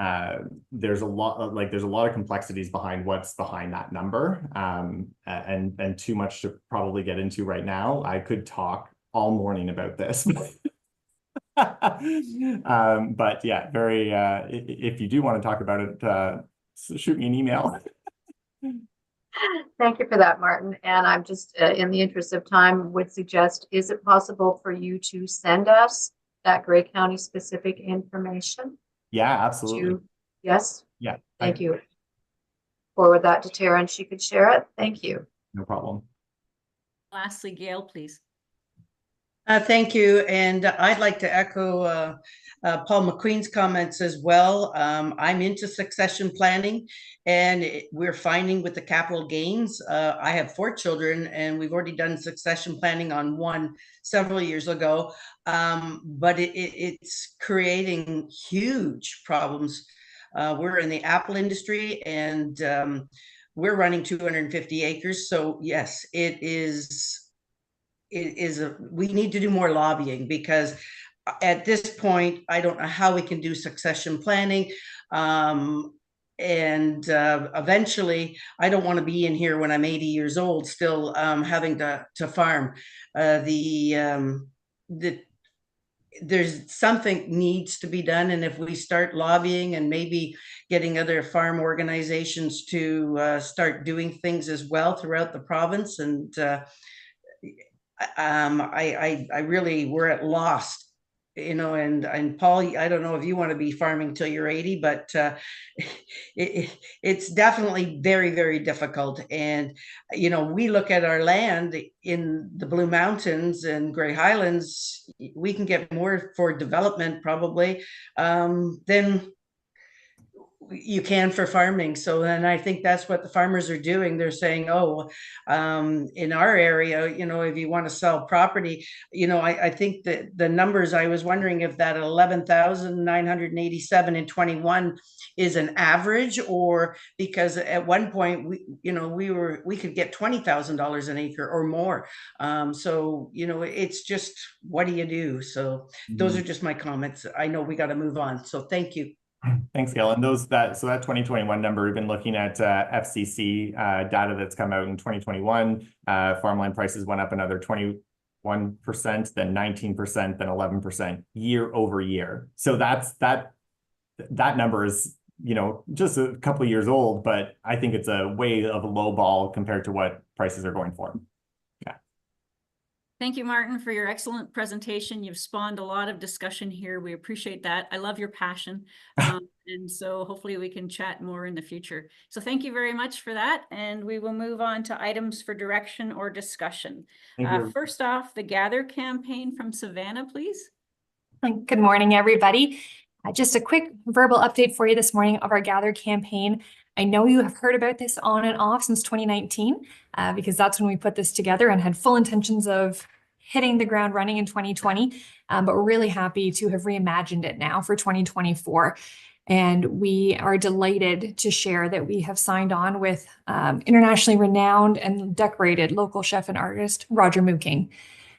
there's a lot of complexities behind what's behind that number, and too much to probably get into right now. I could talk all morning about this. But yeah, very. If you do want to talk about it, shoot me an email. Thank you for that, Martin. And I'm just, in the interest of time, would suggest, is it possible for you to send us that Grey County specific information? Yeah, absolutely. Yes? Yeah. Thank you. Forward that to Tara and she could share it. Thank you. No problem. Lastly, Gail, please. Thank you. And I'd like to echo Paul McQueen's comments as well. I'm into succession planning, and we're finding with the capital gains, I have 4 children and we've already done succession planning on one several years ago. But it's creating huge problems. We're in the apple industry, and we're running 250 acres. So yes, we need to do more lobbying, because at this point, I don't know how we can do succession planning. And eventually, I don't want to be in here when I'm 80 years old, still having to farm. There's something needs to be done. And if we start lobbying and maybe getting other farm organizations to start doing things as well throughout the province, and I really, we're at lost, you know. And Paul, I don't know if you want to be farming till you're 80, but it's definitely very, very difficult. And you know, we look at our land in the Blue Mountains and Grey Highlands, we can get more for development probably than you can for farming. So then I think that's what the farmers are doing. They're saying, oh, in our area, you know, if you want to sell property, you know, I think that the numbers, I was wondering if that 11,987 in 21 is an average, or because at one point we could get $20,000 an acre or more. So, you know, it's just, what do you do? So those are just my comments. I know we got to move on. So thank you. Thanks, Gail. And that 2021 number, we've been looking at FCC data that's come out in 2021. Farmland prices went up another 21%, then 19%, then 11% year over year. So that number is, you know, just a couple of years old, but I think it's a way of a low ball compared to what prices are going for. Yeah. Thank you, Martin, for your excellent presentation. You've spawned a lot of discussion here. We appreciate that. I love your passion. And so hopefully we can chat more in the future. So thank you very much for that. And we will move on to items for direction or discussion. First off, the Gather campaign from Savannah, please. Good morning, everybody. Just a quick verbal update for you this morning of our Gather campaign. I know you have heard about this on and off since 2019, because that's when we put this together and had full intentions of hitting the ground running in 2020. But we're really happy to have reimagined it now for 2024. And we are delighted to share that we have signed on with internationally renowned and decorated local chef and artist, Roger Mooking.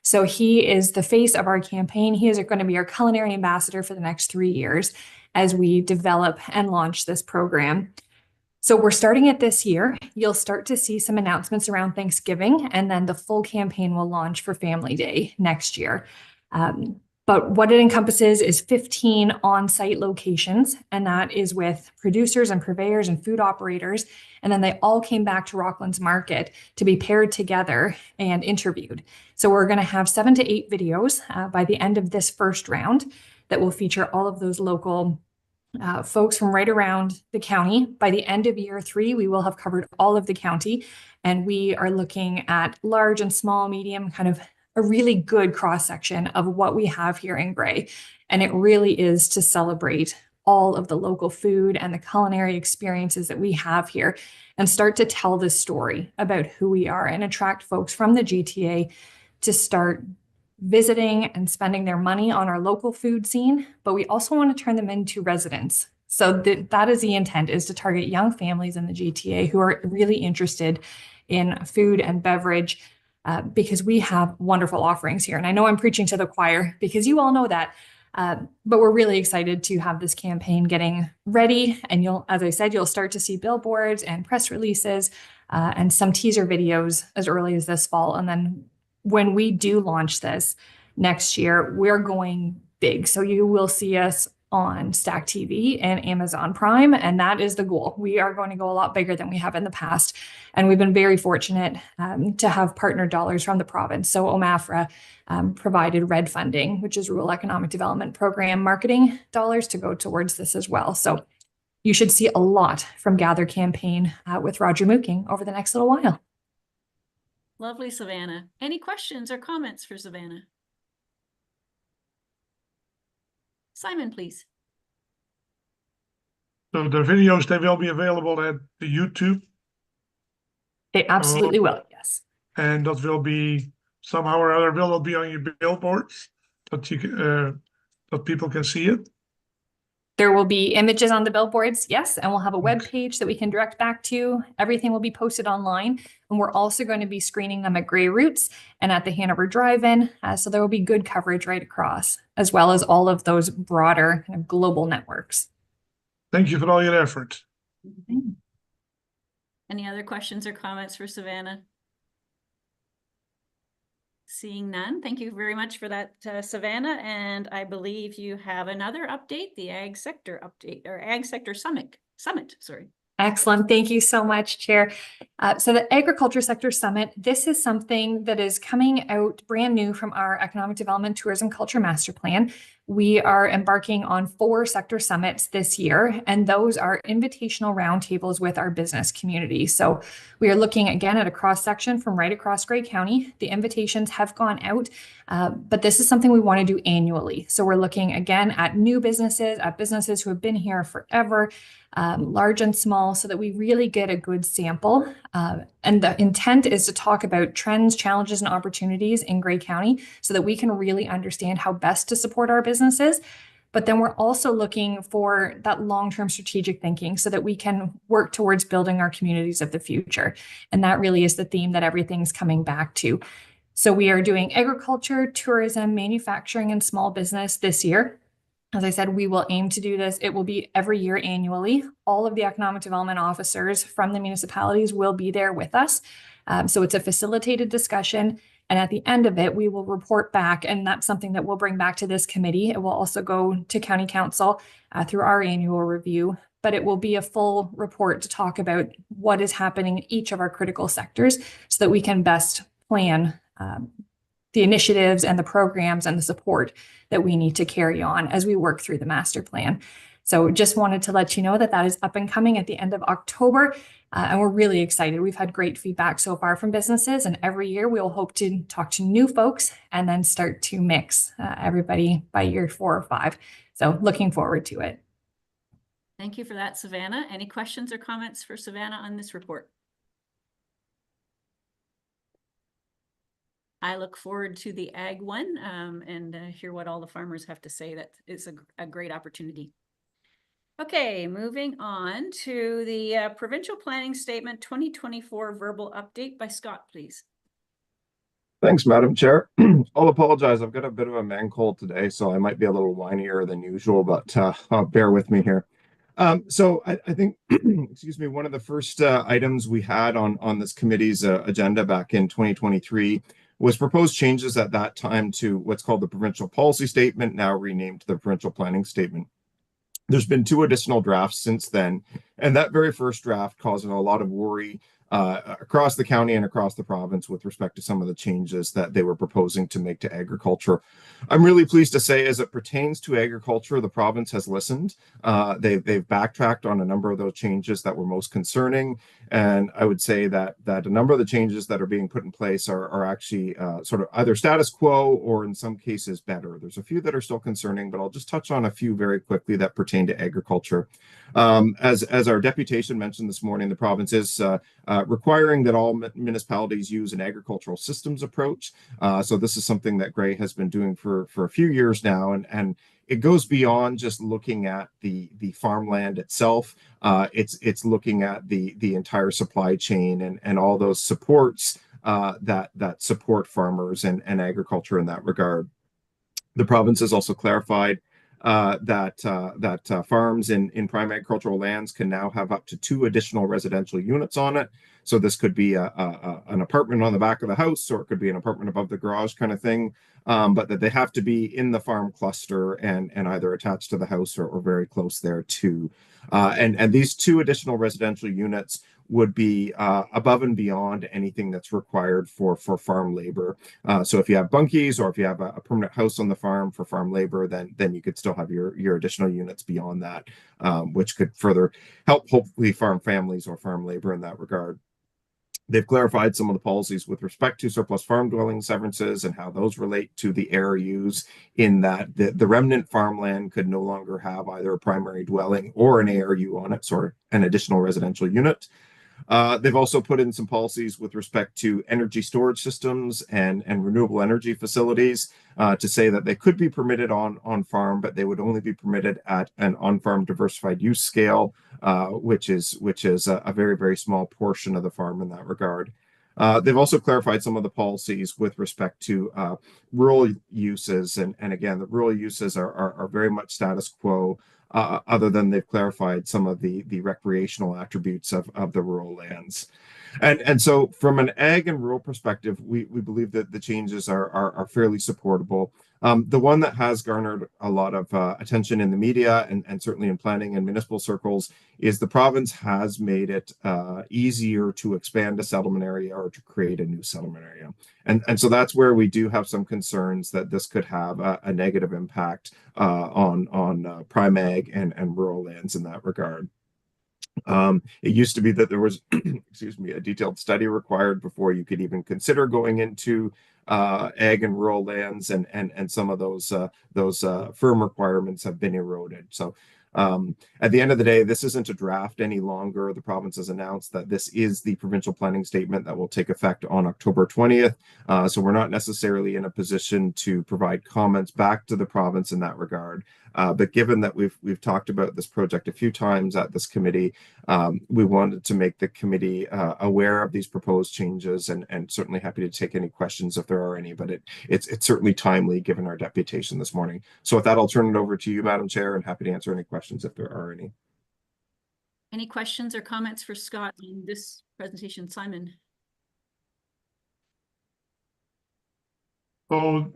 So he is the face of our campaign. He is going to be our culinary ambassador for the next 3 years as we develop and launch this program. So we're starting it this year. You'll start to see some announcements around Thanksgiving, and then the full campaign will launch for Family Day next year. But what it encompasses is 15 on-site locations, and that is with producers and purveyors and food operators. And then they all came back to Rocklands Market to be paired together and interviewed. So we're going to have 7 to 8 videos by the end of this first round that will feature all of those local folks from right around the county. By the end of year 3, we will have covered all of the county, and we are looking at large and small, medium kind of a really good cross-section of what we have here in Gray. And it really is to celebrate all of the local food and the culinary experiences that we have here and start to tell the story about who we are and attract folks from the GTA to start visiting and spending their money on our local food scene. But we also want to turn them into residents. So that is the intent, is to target young families in the GTA who are really interested in food and beverage, because we have wonderful offerings here. And I know I'm preaching to the choir because you all know that. But we're really excited to have this campaign getting ready. And as I said, you'll start to see billboards and press releases and some teaser videos as early as this fall. And then when we do launch this next year, we're going big. So you will see us on Stack TV and Amazon Prime, and that is the goal. We are going to go a lot bigger than we have in the past, and we've been very fortunate to have partner dollars from the province. So OMAFRA provided RED funding, which is Rural Economic Development Program marketing dollars, to go towards this as well. So you should see a lot from Gather campaign with Roger Mooking over the next little while. Lovely, Savannah. Any questions or comments for Savannah? Simon, please. So the videos, they will be available at the YouTube. They absolutely will, yes. And that will be somehow or other will be on your billboards that you that people can see it. There will be images on the billboards, yes, and we'll have a web page that we can direct back to. Everything will be posted online, and we're also going to be screening them at Grey Roots and at the Hanover Drive-In, so there will be good coverage right across, as well as all of those broader kind of global networks. Thank you for all your effort. Any other questions or comments for Savannah? Seeing none, thank you very much for that, Savannah. And I believe you have another update, the Ag Sector update, or Ag Sector Summit, sorry. Excellent. Thank you so much, Chair. So the Agriculture Sector Summit, this is something that is coming out brand new from our Economic Development, Tourism, Culture Master Plan. We are embarking on 4 sector summits this year, and those are invitational roundtables with our business community. So we are looking again at a cross section from right across Grey County. The invitations have gone out, but this is something we want to do annually. So we're looking again at new businesses, at businesses who have been here forever, large and small, so that we really get a good sample. And the intent is to talk about trends, challenges, and opportunities in Grey County so that we can really understand how best to support our businesses. But then we're also looking for that long-term strategic thinking so that we can work towards building our communities of the future. And that really is the theme that everything's coming back to. So we are doing agriculture, tourism, manufacturing, and small business this year. As I said, we will aim to do this. It will be every year annually. All of the economic development officers from the municipalities will be there with us. So it's a facilitated discussion. And at the end of it, we will report back. And that's something that we'll bring back to this committee. It will also go to County Council through our annual review. But it will be a full report to talk about what is happening in each of our critical sectors so that we can best plan the initiatives and the programs and the support that we need to carry on as we work through the master plan. So just wanted to let you know that that is up and coming at the end of October. And we're really excited. We've had great feedback so far from businesses, and every year we'll hope to talk to new folks and then start to mix everybody by year 4 or 5. So looking forward to it. Thank you for that, Savannah. Any questions or comments for Savannah on this report? I look forward to the Ag one and hear what all the farmers have to say. That is a great opportunity. Okay, moving on to the Provincial Planning Statement 2024 verbal update by Scott, please. Thanks, Madam Chair. I'll apologize. I've got a bit of a man cold today, so I might be a little whinier than usual, but bear with me here. So I think, excuse me, one of the first items we had on this committee's agenda back in 2023 was proposed changes at that time to what's called the Provincial Policy Statement, now renamed the Provincial Planning Statement. There's been 2 additional drafts since then, and that very first draft caused a lot of worry across the county and across the province with respect to some of the changes that they were proposing to make to agriculture. I'm really pleased to say, as it pertains to agriculture, the province has listened. They've backtracked on a number of those changes that were most concerning, and I would say that a number of the changes that are being put in place are actually sort of either status quo or in some cases better. There's a few that are still concerning, but I'll just touch on a few very quickly that pertain to agriculture. As our deputation mentioned this morning, the province is requiring that all municipalities use an agricultural systems approach. So this is something that Gray has been doing for a few years now, and it goes beyond just looking at the farmland itself. It's looking at the entire supply chain and all those supports that support farmers and agriculture in that regard. The province has also clarified that farms in prime agricultural lands can now have up to 2 additional residential units on it. So this could be an apartment on the back of the house, or it could be an apartment above the garage kind of thing, but that they have to be in the farm cluster and either attached to the house or very close there too. And these 2 additional residential units would be above and beyond anything that's required for farm labor. So if you have bunkies or if you have a permanent house on the farm for farm labor, then you could still have your additional units beyond that, which could further help hopefully farm families or farm labor in that regard. They've clarified some of the policies with respect to surplus farm dwelling severances and how those relate to the ARUs, in that the remnant farmland could no longer have either a primary dwelling or an ARU on it, or an additional residential unit. They've also put in some policies with respect to energy storage systems and renewable energy facilities to say that they could be permitted on farm, but they would only be permitted at an on-farm diversified use scale, which is a very, very small portion of the farm in that regard. They've also clarified some of the policies with respect to rural uses, and again, the rural uses are very much status quo. Other than they've clarified some of the recreational attributes of the rural lands. And so from an ag and rural perspective, we believe that the changes are fairly supportable. The one that has garnered a lot of attention in the media and certainly in planning and municipal circles is the province has made it easier to expand a settlement area or to create a new settlement area. And so that's where we do have some concerns that this could have a negative impact on prime ag and rural lands in that regard. It used to be that there was, excuse me, a detailed study required before you could even consider going into ag and rural lands, and some of those firm requirements have been eroded. So at the end of the day, this isn't a draft any longer. The province has announced that this is the provincial planning statement that will take effect on October 20th. So we're not necessarily in a position to provide comments back to the province in that regard. But given that we've talked about this project a few times at this committee, we wanted to make the committee aware of these proposed changes, and certainly happy to take any questions if there are any, but it's certainly timely given our deputation this morning. So with that, I'll turn it over to you, Madam Chair, and happy to answer any questions if there are any. Any questions or comments for Scott in this presentation, Simon? Oh,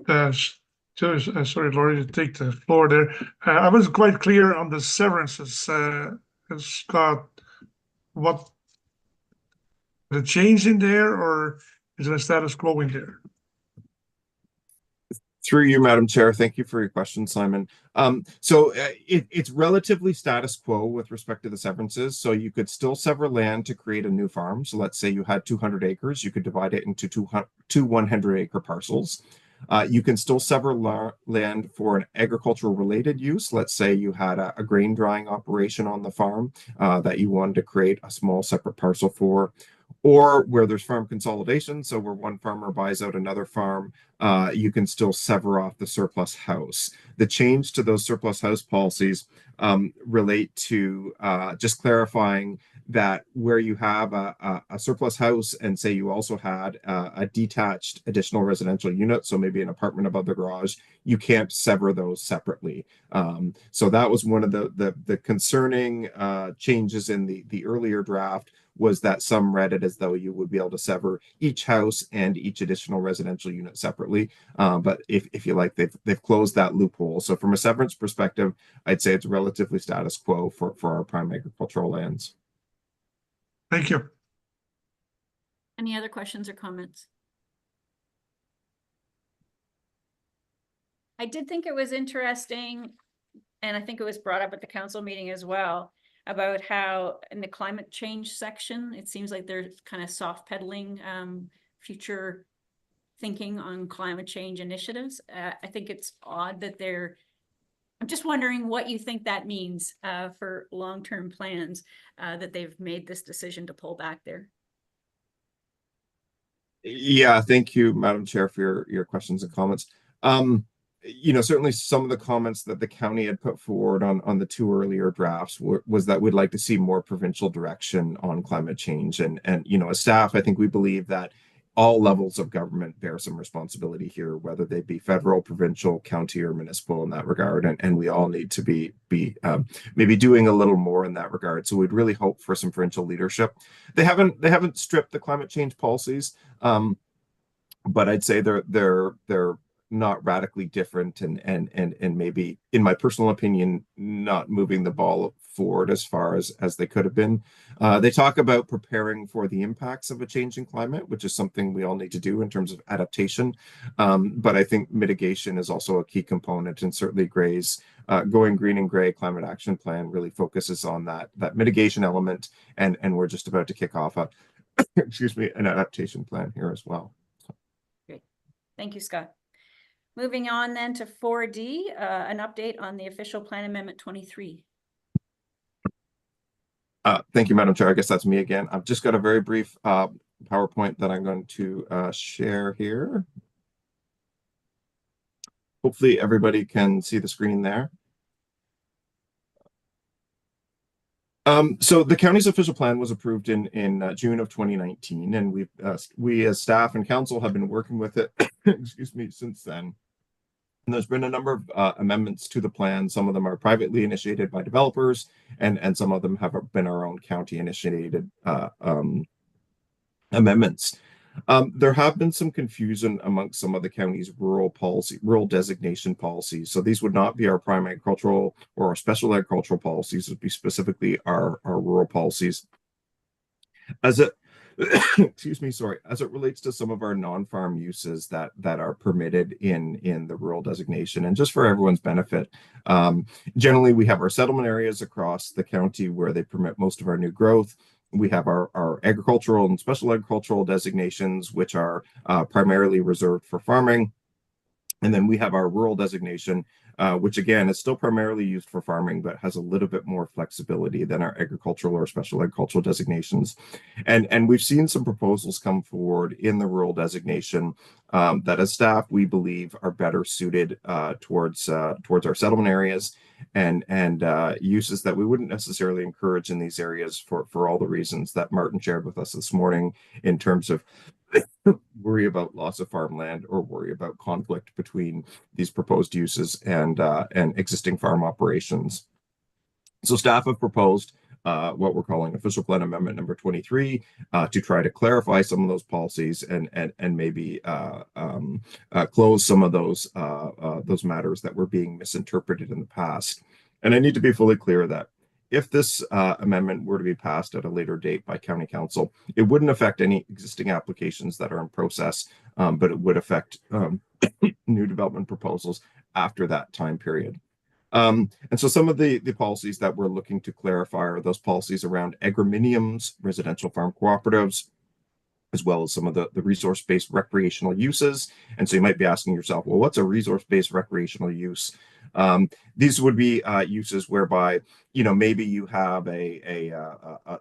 sorry, Laurie, to take the floor there. I was quite clear on the severances, Scott. What the change in there, or is there a status quo in there? Through you, Madam Chair, thank you for your question, Simon. So it's relatively status quo with respect to the severances. So you could still sever land to create a new farm. So let's say you had 200 acres, you could divide it into two 100-acre parcels. You can still sever land for an agricultural related use. Let's say you had a grain drying operation on the farm that you wanted to create a small separate parcel for, or where there's farm consolidation. So where one farmer buys out another farm, you can still sever off the surplus house. The change to those surplus house policies relate to just clarifying that where you have a surplus house and say you also had a detached additional residential unit, so maybe an apartment above the garage, you can't sever those separately. So that was one of the concerning changes in the earlier draft, was that some read it as though you would be able to sever each house and each additional residential unit separately. But if you like, they've closed that loophole. So from a severance perspective, I'd say it's relatively status quo for our prime agricultural lands. Thank you. Any other questions or comments? I did think it was interesting, and I think it was brought up at the council meeting as well, about how in the climate change section, it seems like they're kind of soft pedaling future thinking on climate change initiatives. I think it's odd that I'm just wondering what you think that means for long-term plans, that they've made this decision to pull back there. Yeah, thank you, Madam Chair, for your questions and comments. Certainly some of the comments that the county had put forward on the two earlier drafts was that we'd like to see more provincial direction on climate change. And as staff, I think we believe that all levels of government bear some responsibility here, whether they be federal, provincial, county, or municipal in that regard. And we all need to be maybe doing a little more in that regard. So we'd really hope for some provincial leadership. They haven't stripped the climate change policies, but I'd say they're not radically different and maybe, in my personal opinion, not moving the ball forward as far as they could have been. They talk about preparing for the impacts of a changing climate, which is something we all need to do in terms of adaptation. But I think mitigation is also a key component, and certainly Gray's Going Green and Gray Climate Action Plan really focuses on that mitigation element, and we're just about to kick off an adaptation plan here as well. Great. Thank you, Scott. Moving on then to 4D, an update on the official plan amendment 23. Thank you, Madam Chair. I guess that's me again. I've just got a very brief PowerPoint that I'm going to share here. Hopefully everybody can see the screen there. So the county's official plan was approved in June of 2019, and we as staff and council have been working with it since then. And there's been a number of amendments to the plan. Some of them are privately initiated by developers, and some of them have been our own county initiated amendments. There have been some confusion amongst some of the county's rural designation policies. So these would not be our prime agricultural or our special agricultural policies. It would be specifically our rural policies. As it as it relates to some of our non-farm uses that are permitted in the rural designation. And just for everyone's benefit, generally we have our settlement areas across the county where they permit most of our new growth. We have our agricultural and special agricultural designations, which are primarily reserved for farming. And then we have our rural designation, which again is still primarily used for farming, but has a little bit more flexibility than our agricultural or special agricultural designations. And we've seen some proposals come forward in the rural designation that as staff, we believe are better suited towards our settlement areas and uses that we wouldn't necessarily encourage in these areas for all the reasons that Martin shared with us this morning in terms of worry about loss of farmland or worry about conflict between these proposed uses and existing farm operations. So staff have proposed what we're calling official plan amendment number 23 to try to clarify some of those policies and maybe close some of those matters that were being misinterpreted in the past. And I need to be fully clear that if this amendment were to be passed at a later date by County Council, it wouldn't affect any existing applications that are in process, but it would affect new development proposals after that time period. And so some of the policies that we're looking to clarify are those policies around agriminiums, residential farm cooperatives, as well as some of the resource-based recreational uses. And so you might be asking yourself, well, what's a resource-based recreational use? These would be uses whereby, maybe you have a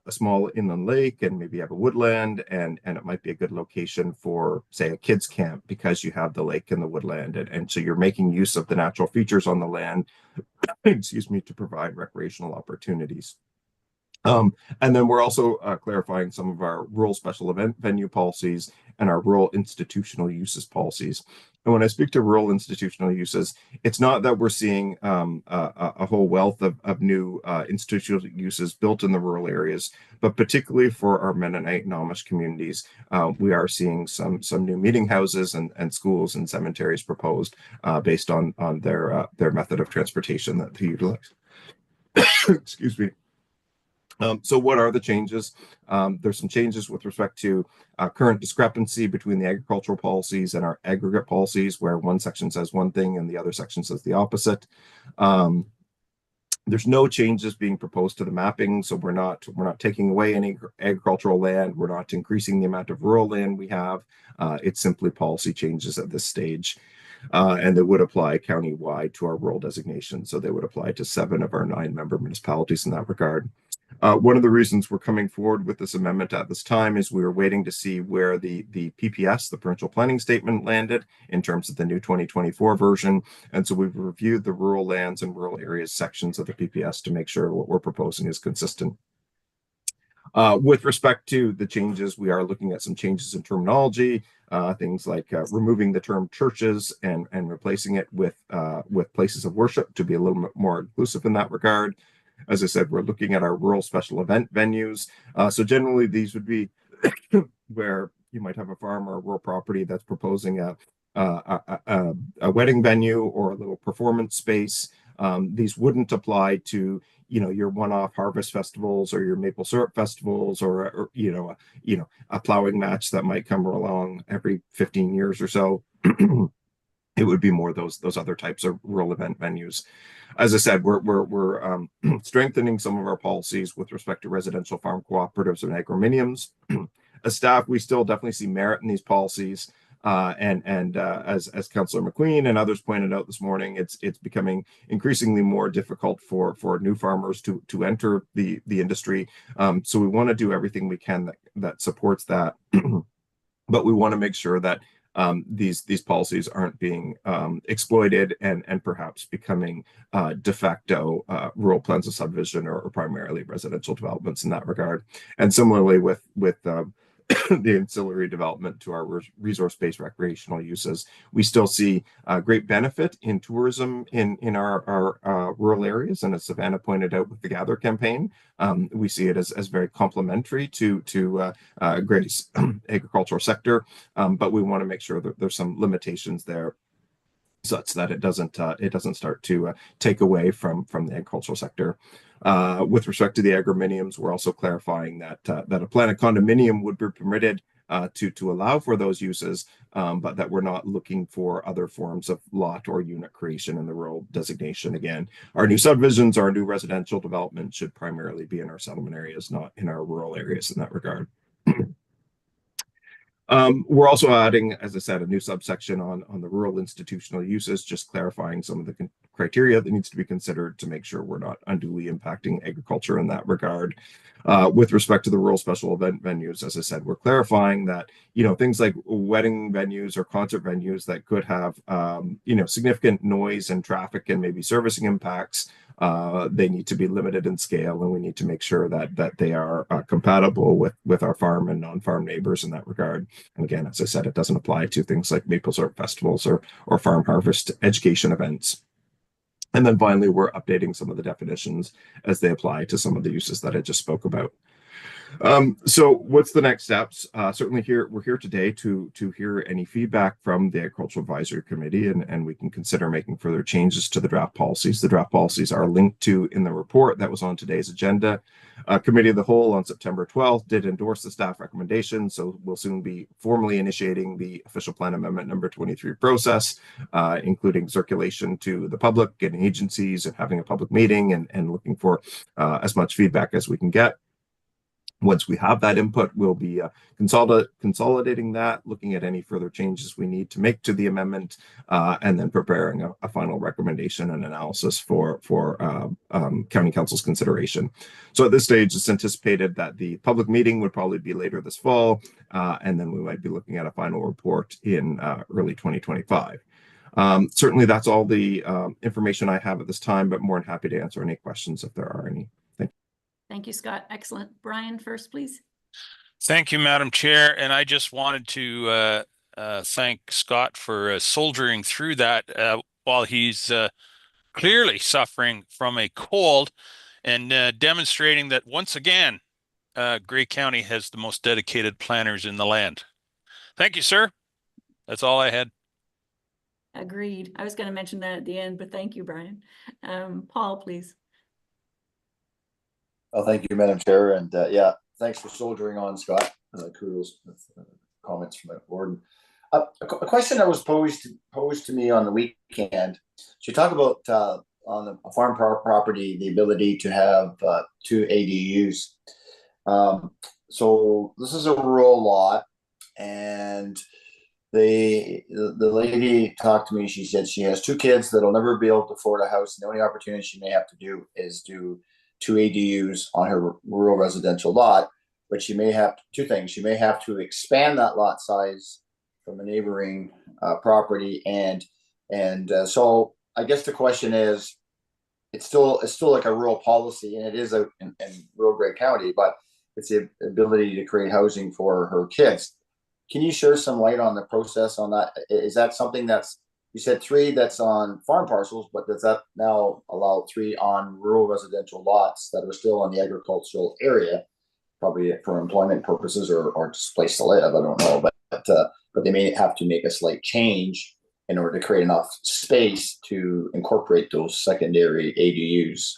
small inland lake and maybe you have a woodland and it might be a good location for, say, a kids camp because you have the lake and the woodland. And so you're making use of the natural features on the land, to provide recreational opportunities. And then we're also clarifying some of our rural special event venue policies and our rural institutional uses policies. And when I speak to rural institutional uses, it's not that we're seeing a whole wealth of new institutional uses built in the rural areas, but particularly for our Mennonite and Amish communities, we are seeing some new meeting houses and schools and cemeteries proposed based on their method of transportation that they utilize. Excuse me. So what are the changes? There's some changes with respect to current discrepancy between the agricultural policies and our aggregate policies, where one section says one thing and the other section says the opposite. There's no changes being proposed to the mapping, so we're not taking away any agricultural land. We're not increasing the amount of rural land we have. It's simply policy changes at this stage. And they would apply countywide to our rural designation. So they would apply to 7 of our 9 member municipalities in that regard. One of the reasons we're coming forward with this amendment at this time is we were waiting to see where the PPS, the provincial planning statement, landed in terms of the new 2024 version. And so we've reviewed the rural lands and rural areas sections of the PPS to make sure what we're proposing is consistent. With respect to the changes, we are looking at some changes in terminology, things like removing the term churches and replacing it with places of worship to be a little bit more inclusive in that regard. As I said, we're looking at our rural special event venues. So generally, these would be where you might have a farm or a rural property that's proposing a wedding venue or a little performance space. These wouldn't apply to your one-off harvest festivals or your maple syrup festivals or a plowing match that might come along every 15 years or so. It would be more those other types of rural event venues. As I said, we're strengthening some of our policies with respect to residential farm cooperatives and agrominiums. As staff, we still definitely see merit in these policies. As Councillor McQueen and others pointed out this morning, it's becoming increasingly more difficult for new farmers to enter the industry. So we want to do everything we can that supports that, but we want to make sure that these policies aren't being exploited and perhaps becoming de facto rural plans of subdivision or primarily residential developments in that regard. And similarly with the ancillary development to our resource-based recreational uses, we still see great benefit in tourism in our rural areas. And as Savannah pointed out with the Gather campaign, we see it as very complementary to Grady's agricultural sector, but we want to make sure that there's some limitations there such that it doesn't start to take away from the agricultural sector. With respect to the agrominiums, we're also clarifying that a planned condominium would be permitted to allow for those uses, but that we're not looking for other forms of lot or unit creation in the rural designation. Again, our new subdivisions, our new residential development should primarily be in our settlement areas, not in our rural areas in that regard. We're also adding, as I said, a new subsection on the rural institutional uses, just clarifying some of the criteria that needs to be considered to make sure we're not unduly impacting agriculture in that regard. With respect to the rural special event venues, as I said, we're clarifying that, things like wedding venues or concert venues that could have, significant noise and traffic and maybe servicing impacts, they need to be limited in scale, and we need to make sure that they are compatible with our farm and non-farm neighbors in that regard. And again, as I said, it doesn't apply to things like maple syrup festivals or farm harvest education events. And then finally, we're updating some of the definitions as they apply to some of the uses that I just spoke about. So what's the next steps? Certainly we're here today to hear any feedback from the Agricultural Advisory Committee, and we can consider making further changes to the draft policies. The draft policies are linked to in the report that was on today's agenda. Committee of the Whole on September 12th did endorse the staff recommendation, so we'll soon be formally initiating the official plan amendment number 23 process, including circulation to the public and agencies and having a public meeting and looking for as much feedback as we can get. Once we have that input, we'll be consolidating that, looking at any further changes we need to make to the amendment, and then preparing a final recommendation and analysis for County Council's consideration. So at this stage, it's anticipated that the public meeting would probably be later this fall, and then we might be looking at a final report in early 2025. Certainly, that's all the information I have at this time, but more than happy to answer any questions if there are any. Thank you, Scott. Excellent. Brian, first, please. Thank you, Madam Chair. And I just wanted to thank Scott for soldiering through that while he's clearly suffering from a cold and demonstrating that once again, Grey County has the most dedicated planners in the land. Thank you, sir. That's all I had. Agreed. I was going to mention that at the end, but thank you, Brian. Paul, please. Well, thank you, Madam Chair, and yeah, thanks for soldiering on, Scott. Kudos with comments from the board. A question that was posed to me on the weekend. So you talk about on a farm property the ability to have 2 ADUs. So this is a rural lot, and the lady talked to me. She said she has 2 kids that'll never be able to afford a house, and the only opportunity she may have to do is do 2 ADUs on her rural residential lot. But she may have 2 things. She may have to expand that lot size from a neighboring property, and so I guess the question is, it's still like a rural policy, and it is out in rural Grey County, but it's the ability to create housing for her kids. Can you share some light on the process on that? Is that something that's, you said 3 that's on farm parcels, but does that now allow 3 on rural residential lots that are still in the agricultural area, probably for employment purposes or just place to live? I don't know, but they may have to make a slight change in order to create enough space to incorporate those secondary ADUs.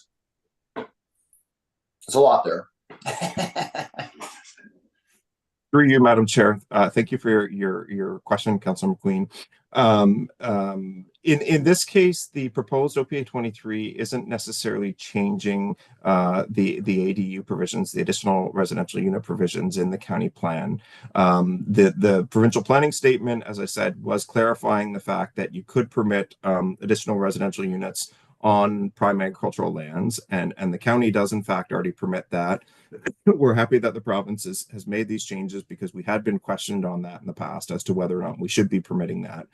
There's a lot there. Through you, Madam Chair. Thank you for your question, Councilor McQueen. In this case, the proposed OPA 23 isn't necessarily changing the ADU provisions, the additional residential unit provisions in the county plan. The provincial planning statement, as I said, was clarifying the fact that you could permit additional residential units on prime agricultural lands, and the county does in fact already permit that. We're happy that the province has made these changes, because we had been questioned on that in the past as to whether or not we should be permitting that.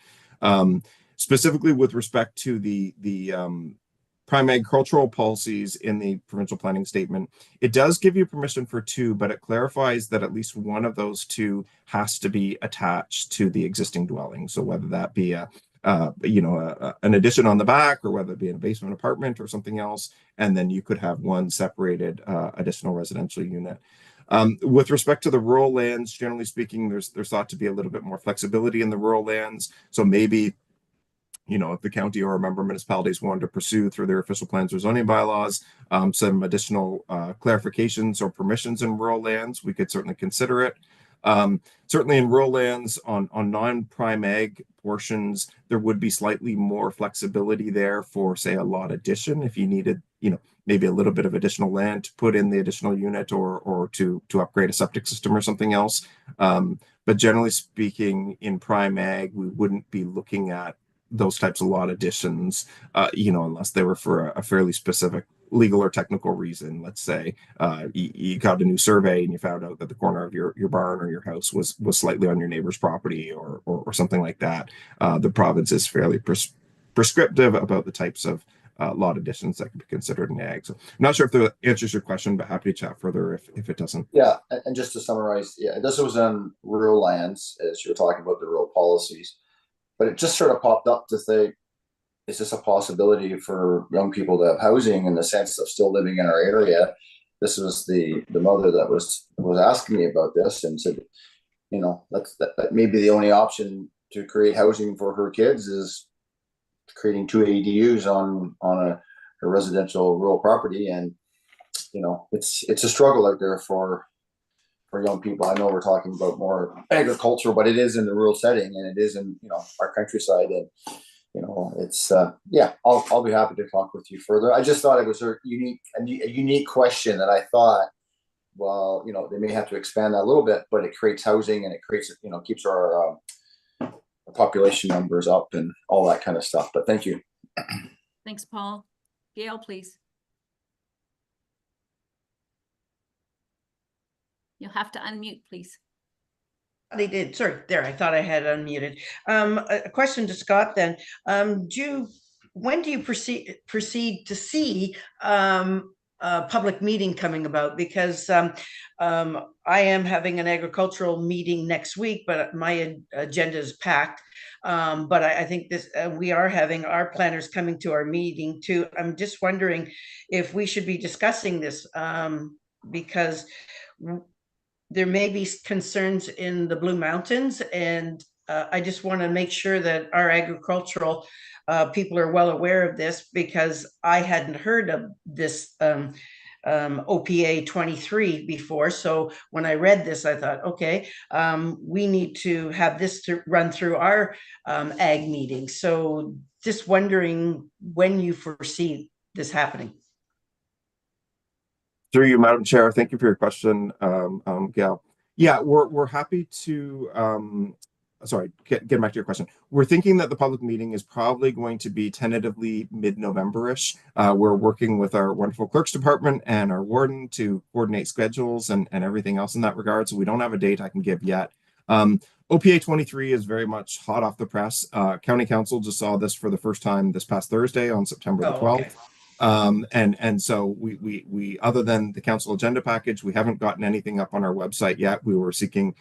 Specifically with respect to the prime agricultural policies in the provincial planning statement, it does give you permission for 2, but it clarifies that at least one of those 2 has to be attached to the existing dwelling. So whether that be an addition on the back, or whether it be in a basement apartment or something else, and then you could have one separated additional residential unit. With respect to the rural lands, generally speaking, there's thought to be a little bit more flexibility in the rural lands. So maybe, if the county or member municipalities wanted to pursue through their official plans or zoning bylaws some additional clarifications or permissions in rural lands, we could certainly consider it. Certainly in rural lands on non-prime ag portions, there would be slightly more flexibility there for, say, a lot addition if you needed, maybe a little bit of additional land to put in the additional unit, or to upgrade a septic system or something else. But generally speaking, in prime ag, we wouldn't be looking at those types of lot additions, unless they were for a fairly specific legal or technical reason. Let's say you got a new survey and you found out that the corner of your barn or your house was slightly on your neighbor's property, or something like that. The province is fairly prescriptive about the types of lot additions that can be considered in ag. So I'm not sure if that answers your question, but happy to chat further if it doesn't. Yeah, and just to summarize, yeah, this was on rural lands, as you were talking about the rural policies, but it just sort of popped up to say, is this a possibility for young people to have housing in the sense of still living in our area? This was the mother that was asking me about this, and said, that may be the only option to create housing for her kids, is creating 2 ADUs on a residential rural property. And it's a struggle out there for young people. I know we're talking about more agriculture, but it is in the rural setting, and it is in our countryside, and it's I'll be happy to talk with you further. I just thought it was a unique question that I thought, well, they may have to expand that a little bit, but it creates housing, and it creates keeps our population numbers up and all that kind of stuff. But thank you. Thanks, Paul. Gail, please. You'll have to unmute, please. They did. Sorry, there. I thought I had unmuted. A question to Scott then. When do you proceed to see a public meeting coming about? Because I am having an agricultural meeting next week, but my agenda is packed. But I think we are having our planners coming to our meeting too. I'm just wondering if we should be discussing this, because there may be concerns in the Blue Mountains, and I just want to make sure that our agricultural people are well aware of this, because I hadn't heard of this OPA 23 before. So when I read this, I thought, okay, we need to have this to run through our ag meeting. So just wondering when you foresee this happening. Through you, Madam Chair. Thank you for your question, Gail. Yeah, we're happy to sorry, getting back to your question. We're thinking that the public meeting is probably going to be tentatively mid-November-ish. We're working with our wonderful clerks department and our warden to coordinate schedules and everything else in that regard. So we don't have a date I can give yet. OPA 23 is very much hot off the press. County Council just saw this for the first time this past Thursday on September the 12th. Okay. And so we other than the council agenda package, we haven't gotten anything up on our website yet. We were seeking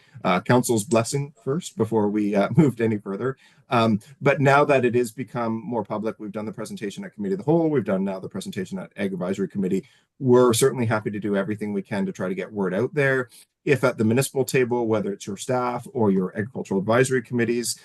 council's blessing first before we moved any further. But now that it has become more public, we've done the presentation at Committee of the Whole, we've done now the presentation at Ag Advisory Committee. We're certainly happy to do everything we can to try to get word out there. If at the municipal table, whether it's your staff or your agricultural advisory committees,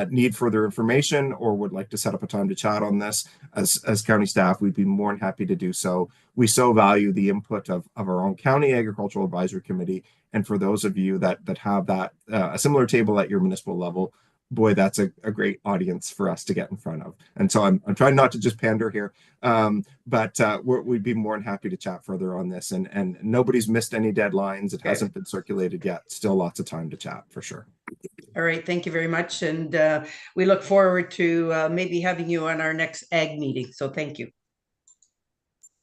need further information or would like to set up a time to chat on this as county staff, we'd be more than happy to do so. We so value the input of our own county agricultural advisory committee. And for those of you that have that a similar table at your municipal level, boy, that's a great audience for us to get in front of. And so I'm trying not to just pander here, but we'd be more than happy to chat further on this. And nobody's missed any deadlines. It hasn't been circulated yet. Still lots of time to chat for sure. All right, thank you very much. And we look forward to maybe having you on our next ag meeting. So thank you.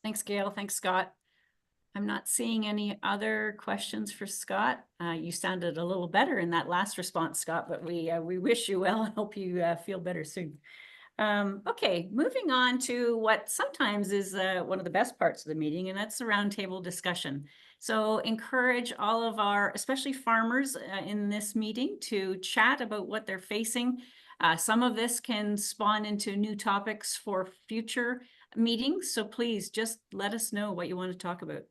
Thanks, Gail. Thanks, Scott. I'm not seeing any other questions for Scott. You sounded a little better in that last response, Scott, but we wish you well and hope you feel better soon. Okay, moving on to what sometimes is one of the best parts of the meeting, and that's the roundtable discussion. So encourage all of our, especially farmers in this meeting, to chat about what they're facing. Some of this can spawn into new topics for future meetings. So please just let us know what you want to talk about.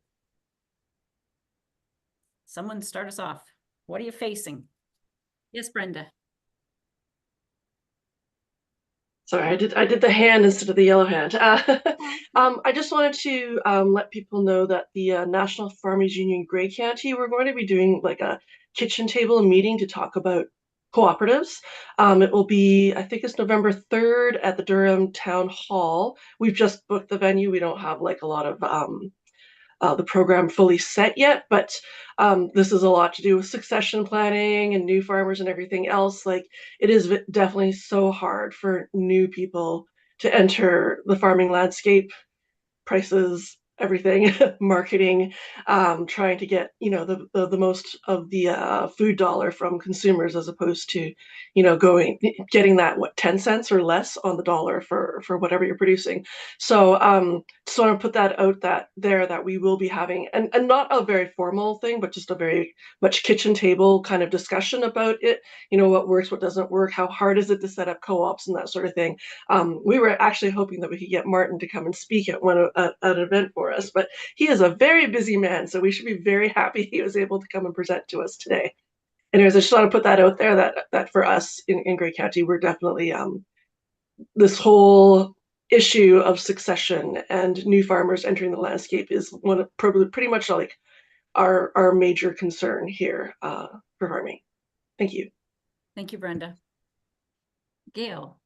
Someone start us off. What are you facing? Yes, Brenda. Sorry, I did the hand instead of the yellow hand. I just wanted to let people know that the National Farmers Union Grey County, we're going to be doing like a kitchen table meeting to talk about cooperatives. It will be, I think it's November 3rd at the Durham Town Hall. We've just booked the venue. We don't have like a lot of the program fully set yet, but this is a lot to do with succession planning and new farmers and everything else. Like, it is definitely so hard for new people to enter the farming landscape, prices, everything, marketing, trying to get, you know, the most of the food dollar from consumers, as opposed to, you know, getting that, what, 10 cents or less on the dollar for whatever you're producing. So just want to put that out that we will be having, and not a very formal thing, but just a very much kitchen table kind of discussion about it. You know, what works, what doesn't work, how hard is it to set up co-ops and that sort of thing. We were actually hoping that we could get Martin to come and speak at an event for us, but he is a very busy man, so we should be very happy he was able to come and present to us today. Anyways, I just want to put that out there that for us in Grey County, we're definitely this whole issue of succession and new farmers entering the landscape is one of pretty much like our major concern here for farming. Thank you. Thank you, Brenda. Gail.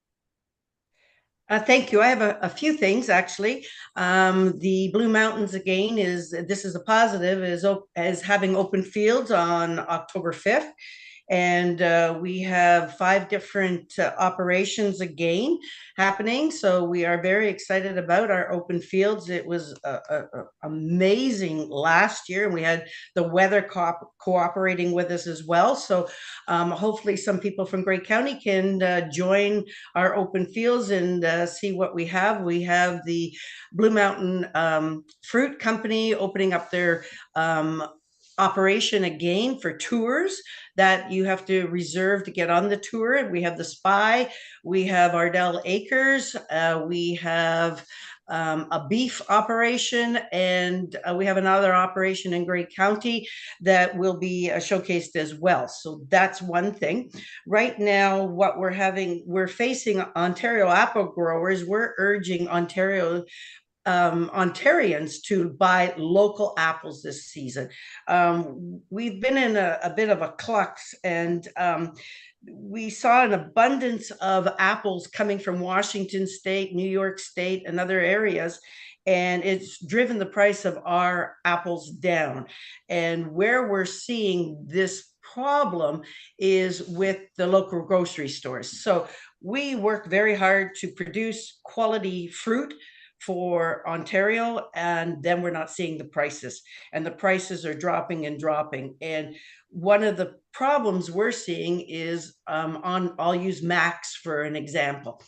Thank you. I have a few things, actually. The Blue Mountains, again, this is a positive, is having open fields on October 5th. And we have 5 different operations again happening. So we are very excited about our open fields. It was amazing last year, and we had the weather cooperating with us as well. So hopefully some people from Grey County can join our open fields and see what we have. We have the Blue Mountain Fruit Company opening up their operation again for tours that you have to reserve to get on the tour. And we have the Spy, we have Ardell Acres, we have a beef operation, and we have another operation in Grey County that will be showcased as well. So that's one thing. Right now, what we're facing Ontario apple growers, we're urging Ontario Ontarians to buy local apples this season. We've been in a bit of a klux, and we saw an abundance of apples coming from Washington State, New York State, and other areas, and it's driven the price of our apples down. And where we're seeing this problem is with the local grocery stores. So we work very hard to produce quality fruit for Ontario, and then we're not seeing the prices, and the prices are dropping and dropping. And one of the problems we're seeing is I'll use Max for an example.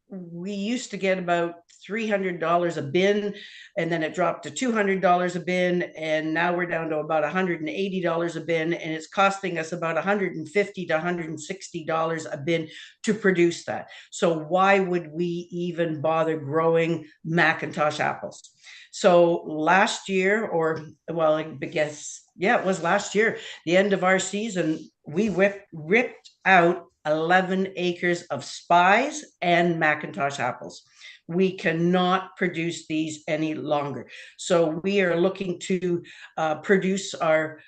We used to get about $300 a bin, and then it dropped to $200 a bin, and now we're down to about $180 a bin, and it's costing us about $150 to $160 a bin to produce that. So why would we even bother growing McIntosh apples? So last year, or well, I guess, yeah, it was last year, the end of our season, we ripped out 11 acres of Spies and McIntosh apples. We cannot produce these any longer. So we are looking to produce our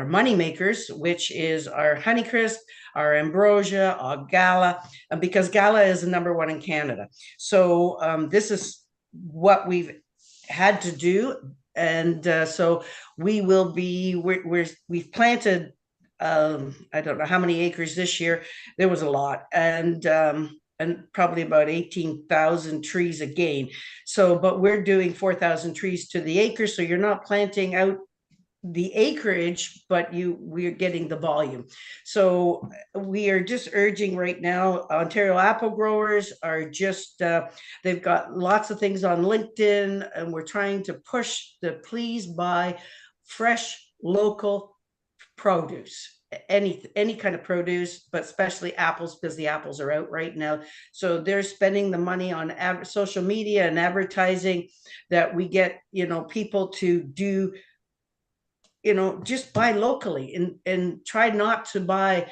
money makers, which is our Honeycrisp, our Ambrosia, our Gala, because Gala is the #1 in Canada. So this is what we've had to do. And so we will be, we've planted, I don't know how many acres this year. There was a lot. And probably about 18,000 trees again. So, but we're doing 4,000 trees to the acre. So you're not planting out the acreage, but we're getting the volume. So we are just urging right now, Ontario apple growers are just, they've got lots of things on LinkedIn, and we're trying to push the please buy fresh local produce. Any kind of produce, but especially apples, because the apples are out right now. So they're spending the money on social media and advertising that we get, people to do, just buy locally and try not to buy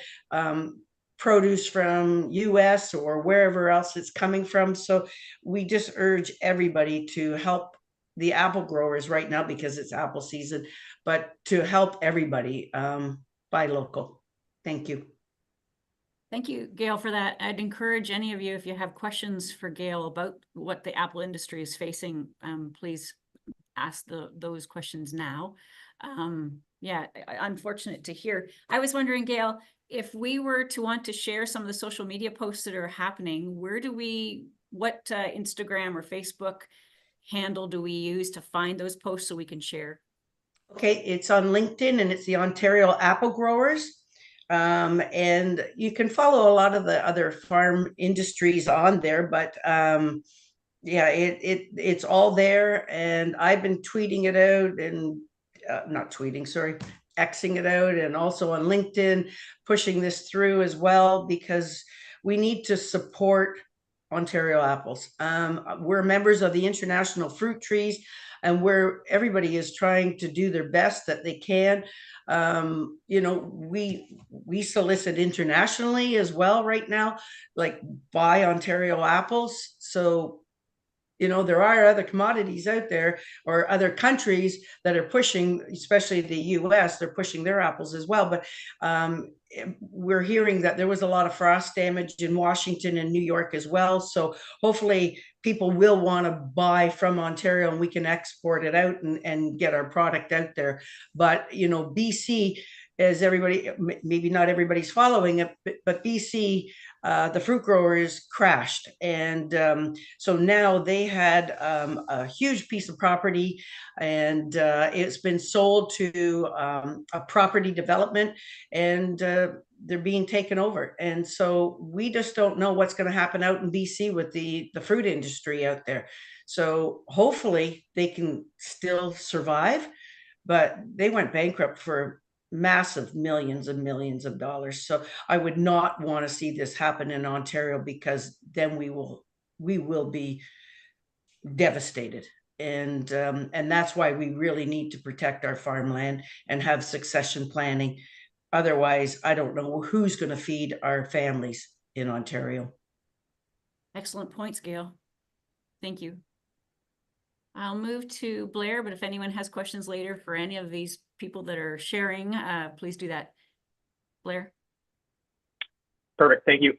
produce from US or wherever else it's coming from. So we just urge everybody to help the apple growers right now, because it's apple season, but to help everybody buy local. Thank you. Thank you, Gail, for that. I'd encourage any of you, if you have questions for Gail about what the apple industry is facing, please ask those questions now. Yeah, unfortunate to hear. I was wondering, Gail, if we were to want to share some of the social media posts that are happening, what Instagram or Facebook handle do we use to find those posts so we can share? Okay, it's on LinkedIn, and it's the Ontario Apple Growers. And you can follow a lot of the other farm industries on there, but yeah, it's all there. And I've been tweeting it out, and not tweeting, sorry, Xing it out, and also on LinkedIn, pushing this through as well, because we need to support Ontario apples. We're members of the International Fruit Trees, and where everybody is trying to do their best that they can. We solicit internationally as well right now, like buy Ontario apples. So, there are other commodities out there, or other countries that are pushing, especially the US, they're pushing their apples as well. But we're hearing that there was a lot of frost damage in Washington and New York as well. So hopefully people will want to buy from Ontario, and we can export it out and get our product out there. But, BC, as everybody, maybe not everybody's following it, but BC, the fruit growers crashed. And so now they had a huge piece of property, and it's been sold to a property development, and they're being taken over. And so we just don't know what's going to happen out in BC with the fruit industry out there. So hopefully they can still survive, but they went bankrupt for massive millions and millions of dollars. So I would not want to see this happen in Ontario, because then we will be devastated. And that's why we really need to protect our farmland and have succession planning. Otherwise, I don't know who's going to feed our families in Ontario. Excellent points, Gail. Thank you. I'll move to Blair, but if anyone has questions later for any of these people that are sharing, please do that. Blair? Perfect, thank you.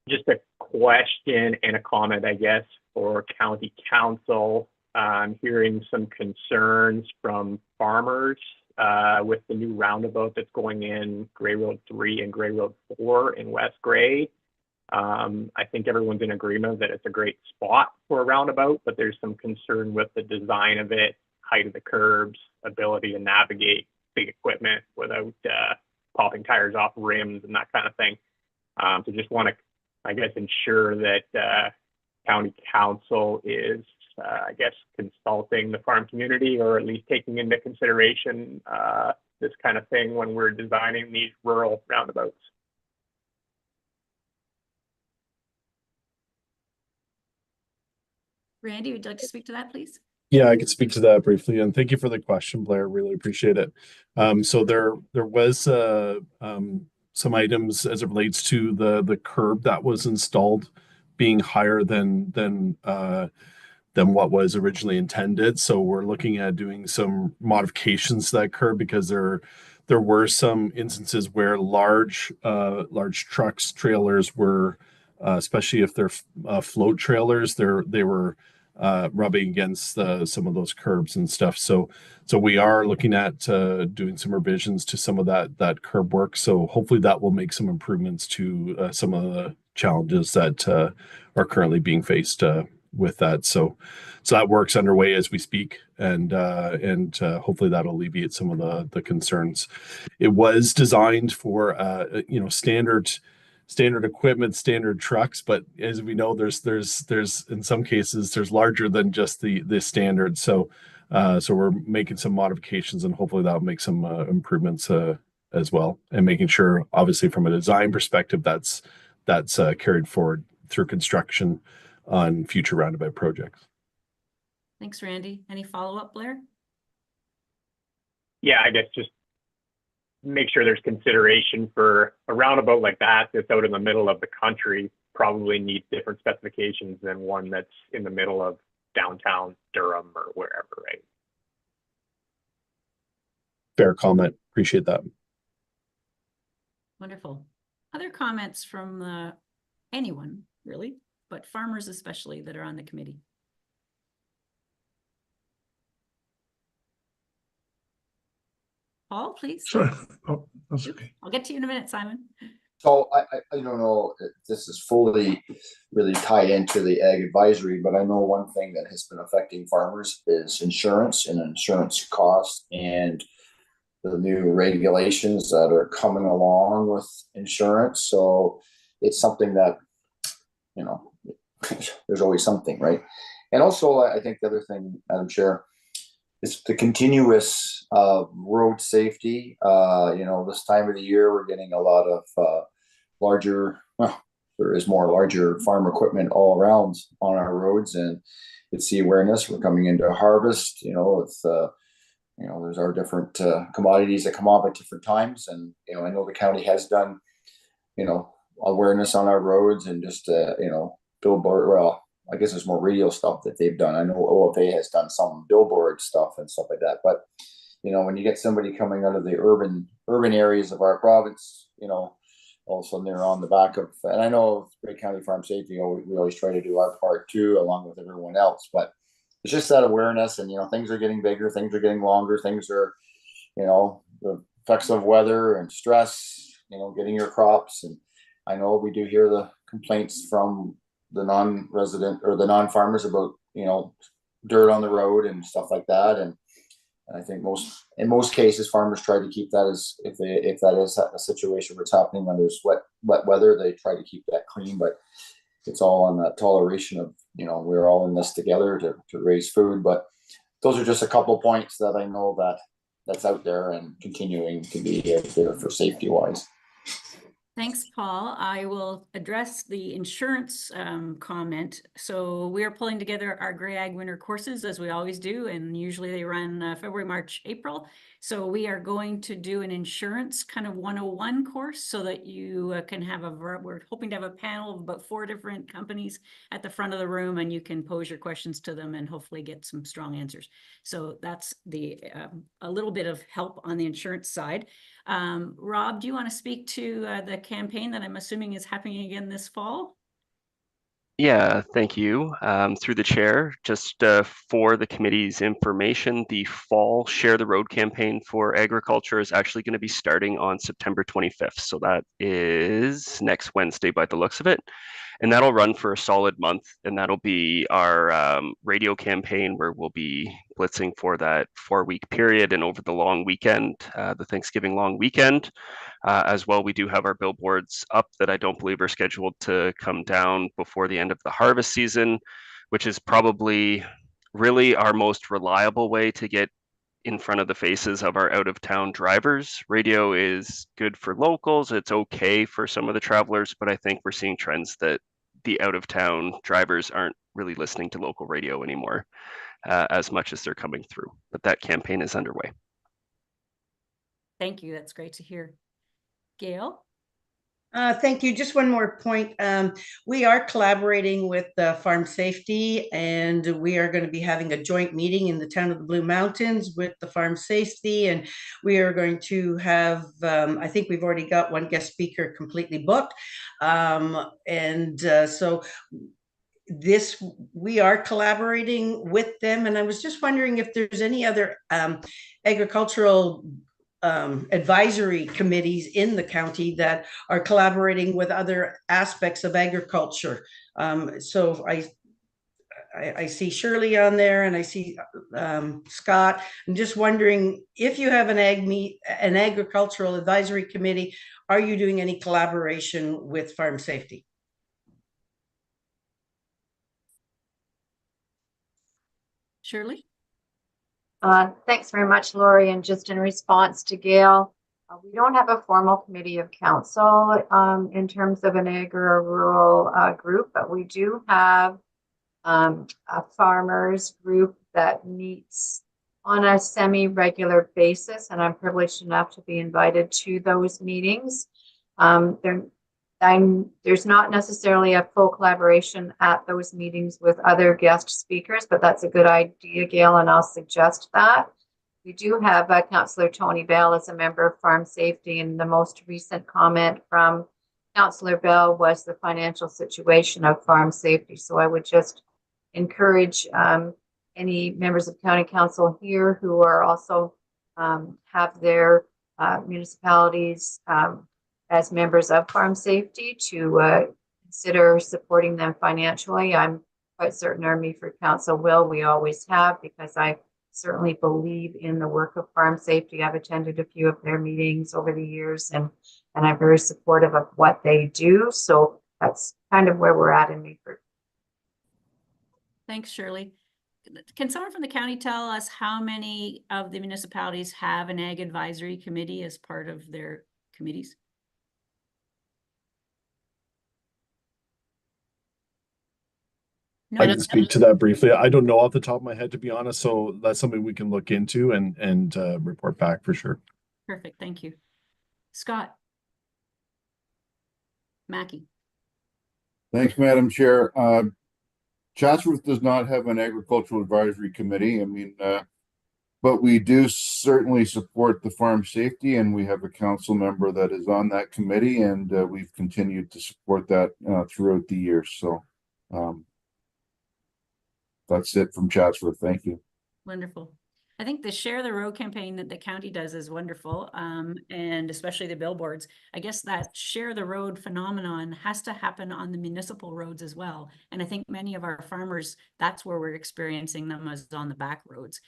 Just a question and a comment, I guess, for County Council. I'm hearing some concerns from farmers with the new roundabout that's going in Grey Road 3 and Grey Road 4 in West Grey. I think everyone's in agreement that it's a great spot for a roundabout, but there's some concern with the design of it, height of the curbs, ability to navigate big equipment without popping tires off rims and that kind of thing. So just want to, I guess, ensure that County Council is, I guess, consulting the farm community, or at least taking into consideration this kind of thing when we're designing these rural roundabouts. Randy, would you like to speak to that, please? Yeah, I could speak to that briefly, and thank you for the question, Blair. Really appreciate it. So there was some items as it relates to the curb that was installed being higher than what was originally intended. So we're looking at doing some modifications to that curb, because there were some instances where large trucks, trailers were, especially if they're float trailers, they were rubbing against some of those curbs and stuff. So we are looking at doing some revisions to some of that curb work. So hopefully that will make some improvements to some of the challenges that are currently being faced with that. So that work's underway as we speak, and hopefully that'll alleviate some of the concerns. It was designed for standard equipment, standard trucks, but as we know, there's in some cases there's larger than just the standard. So we're making some modifications, and hopefully that'll make some improvements as well, and making sure, obviously, from a design perspective, that's carried forward through construction on future roundabout projects. Thanks, Randy. Any follow-up, Blair? Yeah, I guess just make sure there's consideration for a roundabout like that that's out in the middle of the country. Probably needs different specifications than one that's in the middle of downtown Durham or wherever, right? Fair comment. Appreciate that. Wonderful. Other comments from anyone, really, but farmers especially that are on the committee? Paul, please. Sorry. Oh, that's okay. I'll get to you in a minute, Simon. So I don't know if this is fully really tied into the ag advisory, but I know one thing that has been affecting farmers is insurance and insurance costs, and the new regulations that are coming along with insurance. So it's something that, there's always something, right? And also, I think the other thing, Madam Chair, is the continuous road safety. This time of the year, we're getting a lot of there is more larger farm equipment all around on our roads, and it's the awareness. We're coming into harvest, there's our different commodities that come off at different times. And, I know the county has done, awareness on our roads, and just, billboard, well, I guess there's more radio stuff that they've done. I know OFA has done some billboard stuff and stuff like that. But, when you get somebody coming out of the urban areas of our province, all of a sudden they're on the back of, and I know Grey County Farm Safety, we always try to do our part too, along with everyone else. But it's just that awareness, and, things are getting bigger, things are getting longer, things are, the effects of weather and stress, getting your crops. And I know we do hear the complaints from the non-resident or the non-farmers about, dirt on the road and stuff like that. And I think in most cases, farmers try to keep that, as if that is a situation where it's happening when there's wet weather, they try to keep that clean. But it's all on that toleration of, we're all in this together to raise food. But those are just a couple points that I know that's out there and continuing to be there for safety wise. Thanks, Paul. I will address the insurance comment. So we are pulling together our Gray Ag winter courses as we always do, and usually they run February, March, April. So we are going to do an insurance kind of 101 course so that you can have we're hoping to have a panel of about 4 different companies at the front of the room, and you can pose your questions to them and hopefully get some strong answers. So that's the a little bit of help on the insurance side. Rob, do you want to speak to the campaign that I'm assuming is happening again this fall? Yeah, thank you. Through the chair, just for the committee's information, the fall Share the Road campaign for agriculture is actually going to be starting on September 25th. So that is next Wednesday by the looks of it. And that'll run for a solid month. And that'll be our radio campaign where we'll be blitzing for that 4-week period and over the long weekend, the Thanksgiving long weekend. As well, we do have our billboards up that I don't believe are scheduled to come down before the end of the harvest season, which is probably really our most reliable way to get in front of the faces of our out-of-town drivers. Radio is good for locals. It's okay for some of the travelers, but I think we're seeing trends that the out-of-town drivers aren't really listening to local radio anymore as much as they're coming through. But that campaign is underway. Thank you. That's great to hear. Gail? Thank you. Just one more point. We are collaborating with Farm Safety, and we are going to be having a joint meeting in the town of the Blue Mountains with the Farm Safety, and we are going to have, I think we've already got one guest speaker completely booked. So we are collaborating with them, and I was just wondering if there's any other agricultural advisory committees in the county that are collaborating with other aspects of agriculture. So I see Shirley on there, and I see Scott. I'm just wondering if you have an agricultural advisory committee, are you doing any collaboration with Farm Safety? Shirley? Thanks very much, Lori. And just in response to Gail, we don't have a formal committee of council in terms of an agri-rural group, but we do have a farmers group that meets on a semi-regular basis, and I'm privileged enough to be invited to those meetings. There's not necessarily a full collaboration at those meetings with other guest speakers, but that's a good idea, Gail, and I'll suggest that. We do have Councillor Tony Bell as a member of Farm Safety, and the most recent comment from Councillor Bell was the financial situation of Farm Safety. So I would just encourage any members of County Council here who are also have their municipalities as members of Farm Safety to consider supporting them financially. I'm quite certain our Meaford Council will. We always have, because I certainly believe in the work of Farm Safety. I've attended a few of their meetings over the years, and I'm very supportive of what they do. So that's kind of where we're at in Meaford. Thanks, Shirley. Can someone from the county tell us how many of the municipalities have an ag advisory committee as part of their committees? I can speak to that briefly. I don't know off the top of my head, to be honest. So that's something we can look into and report back for sure. Perfect. Thank you. Scott? Mackie? Thanks, Madam Chair. Chatsworth does not have an agricultural advisory committee. I mean, but we do certainly support the Farm Safety, and we have a council member that is on that committee, and we've continued to support that throughout the years. So that's it from Chatsworth. Thank you. Wonderful. I think the Share the Road campaign that the county does is wonderful, and especially the billboards. I guess that Share the Road phenomenon has to happen on the municipal roads as well. And I think many of our farmers, that's where we're experiencing them, as on the back roads.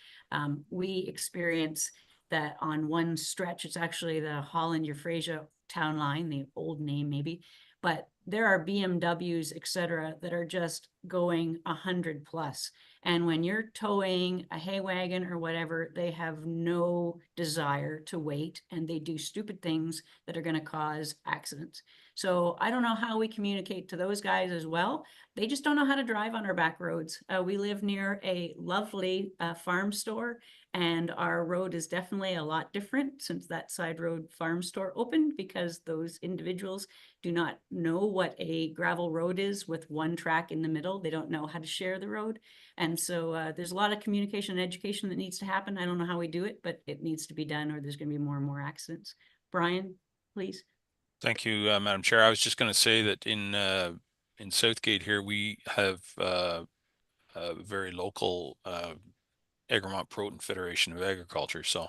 We experience that on one stretch. It's actually the Holland-Euphrasia town line, the old name maybe, but there are BMWs, et cetera, that are just going 100 plus. And when you're towing a hay wagon or whatever, they have no desire to wait, and they do stupid things that are going to cause accidents. So I don't know how we communicate to those guys as well. They just don't know how to drive on our back roads. We live near a lovely farm store, and our road is definitely a lot different since that side road farm store opened, because those individuals do not know what a gravel road is with one track in the middle. They don't know how to share the road. And so there's a lot of communication and education that needs to happen. I don't know how we do it, but it needs to be done, or there's going to be more and more accidents. Brian, please. Thank you, Madam Chair. I was just going to say that in Southgate here, we have a very local Egremont Proton Federation of Agriculture. So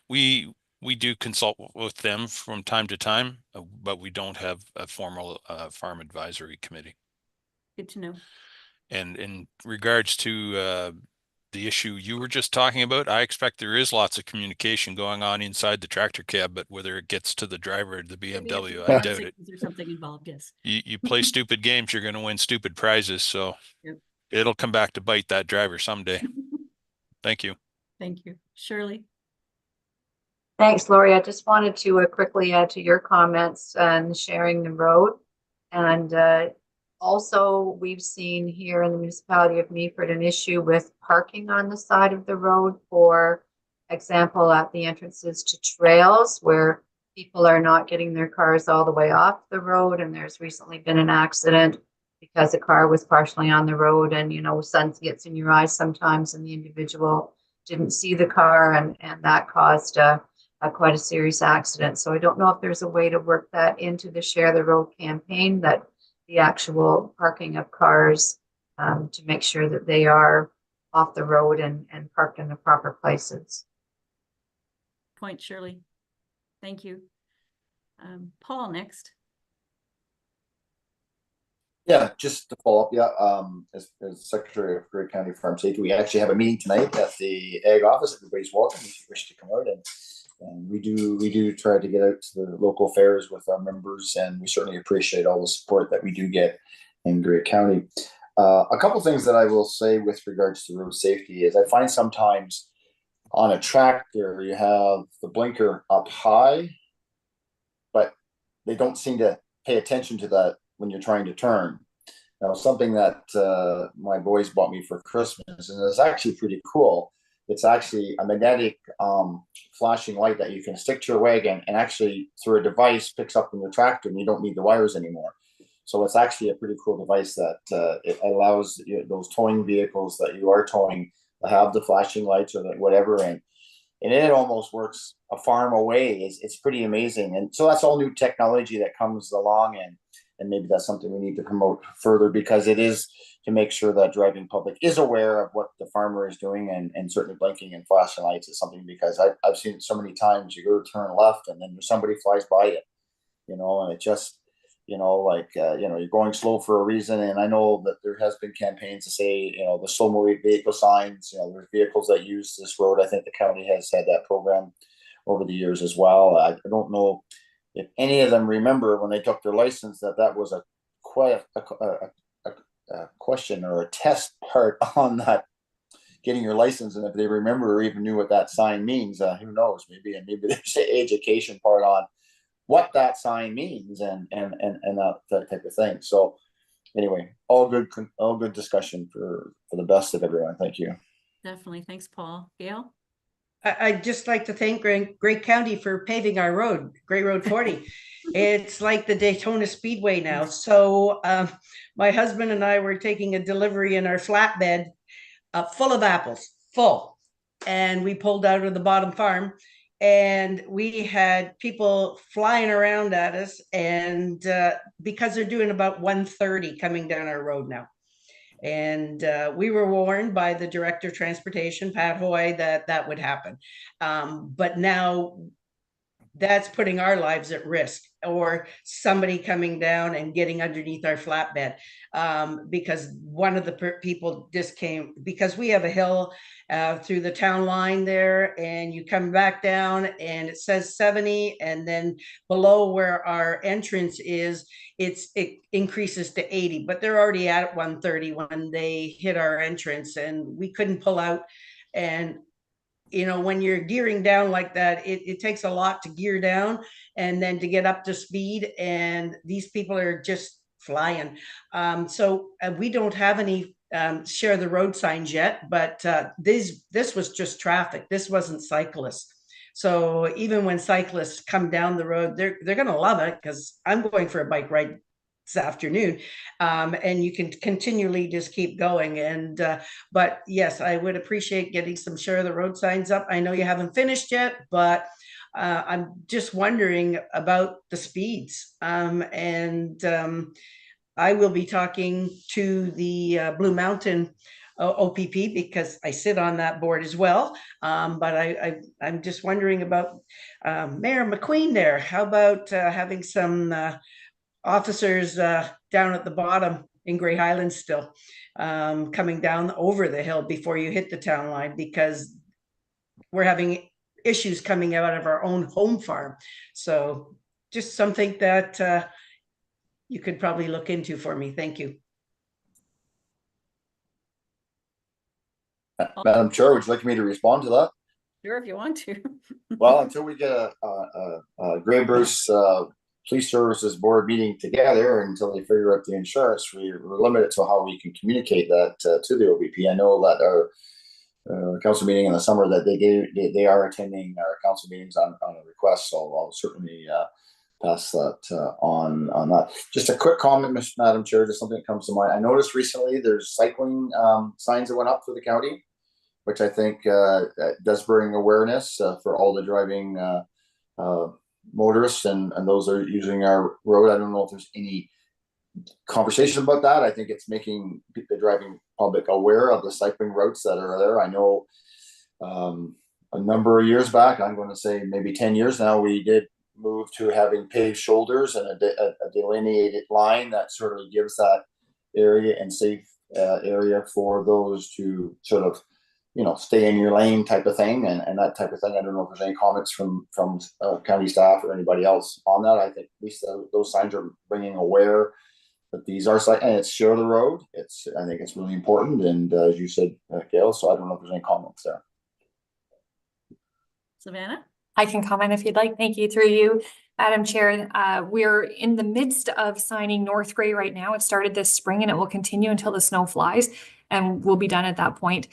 we do consult with them from time to time, but we don't have a formal farm advisory committee. Good to know. And in regards to the issue you were just talking about, I expect there is lots of communication going on inside the tractor cab, but whether it gets to the driver of the BMW, I doubt it. There's something involved, yes. You play stupid games, you're going to win stupid prizes. So Yep. It'll come back to bite that driver someday. Thank you. Thank you. Shirley? Thanks, Lori. I just wanted to quickly add to your comments and sharing the road. And also, we've seen here in the municipality of Meaford an issue with parking on the side of the road, for example, at the entrances to trails where people are not getting their cars all the way off the road. And there's recently been an accident because a car was partially on the road, and, you know, sun gets in your eyes sometimes, and the individual didn't see the car, and that caused quite a serious accident. So I don't know if there's a way to work that into the Share the Road campaign, that the actual parking of cars to make sure that they are off the road and parked in the proper places. Point, Shirley. Thank you. Paul, next. Yeah, just to follow up, as Secretary of Grey County Farm Safety, we actually have a meeting tonight at the Ag office. Everybody's welcome if you wish to come out, and we do try to get out to the local fairs with our members, and we certainly appreciate all the support that we do get in Grey County. A couple things that I will say with regards to road safety is I find sometimes on a tractor you have the blinker up high, but they don't seem to pay attention to that when you're trying to turn. Now, something that my boys bought me for Christmas, and it's actually pretty cool. It's actually a magnetic flashing light that you can stick to your wagon, and actually through a device picks up in your tractor, and you don't need the wires anymore. So it's actually a pretty cool device that it allows those towing vehicles that you are towing to have the flashing lights or whatever, and it almost works a farm away. It's pretty amazing. And so that's all new technology that comes along, and maybe that's something we need to promote further, because it is to make sure that driving public is aware of what the farmer is doing, and certainly blinking and flashing lights is something, because I've seen it so many times. You go to turn left and then somebody flies by it, and it just, you're going slow for a reason. And I know that there has been campaigns to say, the slow moving vehicle signs, there's vehicles that use this road. I think the county has had that program over the years as well. I don't know if any of them remember when they took their license that was a question or a test part on that getting your license, and if they remember or even knew what that sign means. Who knows? Maybe there's an education part on what that sign means and that type of thing. So anyway, all good discussion for the best of everyone. Thank you. Definitely. Thanks, Paul. Gail? I'd just like to thank Grey County for paving our road, Grey Road 40. It's like the Daytona Speedway now. So my husband and I were taking a delivery in our flatbed full of apples, full. And we pulled out of the bottom farm, and we had people flying around at us, and because they're doing about 130 coming down our road now. And we were warned by the Director of Transportation, Pat Hoy, that would happen. But now that's putting our lives at risk, or somebody coming down and getting underneath our flatbed. Because one of the people just came, because we have a hill through the town line there, and you come back down and it says 70, and then below where our entrance is, it increases to 80, but they're already at 130 when they hit our entrance, and we couldn't pull out. And you know, when you're gearing down like that, it takes a lot to gear down and then to get up to speed. And these people are just flying. So we don't have any share the road signs yet, but this was just traffic. This wasn't cyclists. So even when cyclists come down the road, they're going to love it, because I'm going for a bike ride this afternoon, and you can continually just keep going. And but yes, I would appreciate getting some share the road signs up. I know you haven't finished yet, but I'm just wondering about the speeds. I will be talking to the Blue Mountain OPP, because I sit on that board as well. But I'm just wondering about Mayor McQueen there. How about having some officers down at the bottom in Grey Highlands still, coming down over the hill before you hit the town line, because we're having issues coming out of our own home farm. So just something that you could probably look into for me. Thank you. Madam Chair, would you like me to respond to that? Sure, if you want to. Well, until we get a Grey Bruce Police Services Board meeting together, until they figure out the insurance, we're limited to how we can communicate that to the OBP. I know that our council meeting in the summer, that they are attending our council meetings on a request, so I'll certainly pass that on that. Just a quick comment, Madam Chair, just something that comes to mind. I noticed recently there's cycling signs that went up for the county, which I think does bring awareness for all the driving motorists and those that are using our road. I don't know if there's any conversation about that. I think it's making the driving public aware of the cycling routes that are there. I know a number of years back, I'm going to say maybe 10 years now, we did move to having paved shoulders and a delineated line that sort of gives that area and safe area for those to sort of, you know, stay in your lane type of thing, and that type of thing. I don't know if there's any comments from county staff or anybody else on that. I think at least those signs are bringing aware that these are and it's share the road. I think it's really important, and as you said, Gail, so I don't know if there's any comments there. Savannah? I can comment if you'd like. Thank you. Through you, Madam Chair. We're in the midst of signing North Grey right now. It started this spring and it will continue until the snow flies, and we'll be done at that point.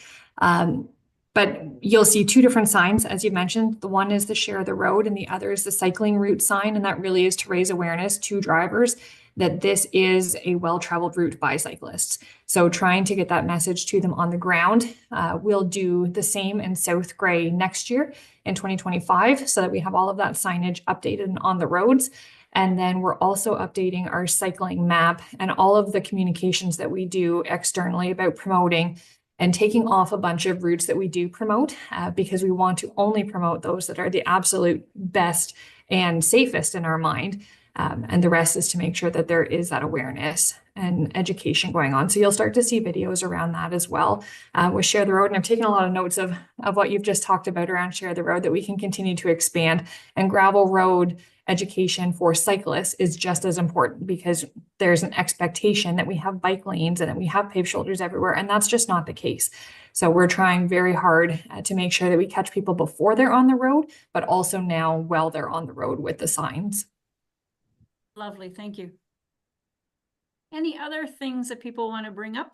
But you'll see two different signs, as you mentioned. The one is the share the road, and the other is the cycling route sign. And that really is to raise awareness to drivers that this is a well-traveled route by cyclists. So trying to get that message to them on the ground. We'll do the same in South Grey next year in 2025, so that we have all of that signage updated on the roads. And then we're also updating our cycling map and all of the communications that we do externally about promoting and taking off a bunch of routes that we do promote, because we want to only promote those that are the absolute best and safest in our mind. And the rest is to make sure that there is that awareness and education going on. So you'll start to see videos around that as well with Share the Road. And I've taken a lot of notes of what you've just talked about around Share the Road that we can continue to expand. And gravel road education for cyclists is just as important, because there's an expectation that we have bike lanes and that we have paved shoulders everywhere. And that's just not the case. So we're trying very hard to make sure that we catch people before they're on the road, but also now while they're on the road with the signs. Lovely, thank you. Any other things that people want to bring up?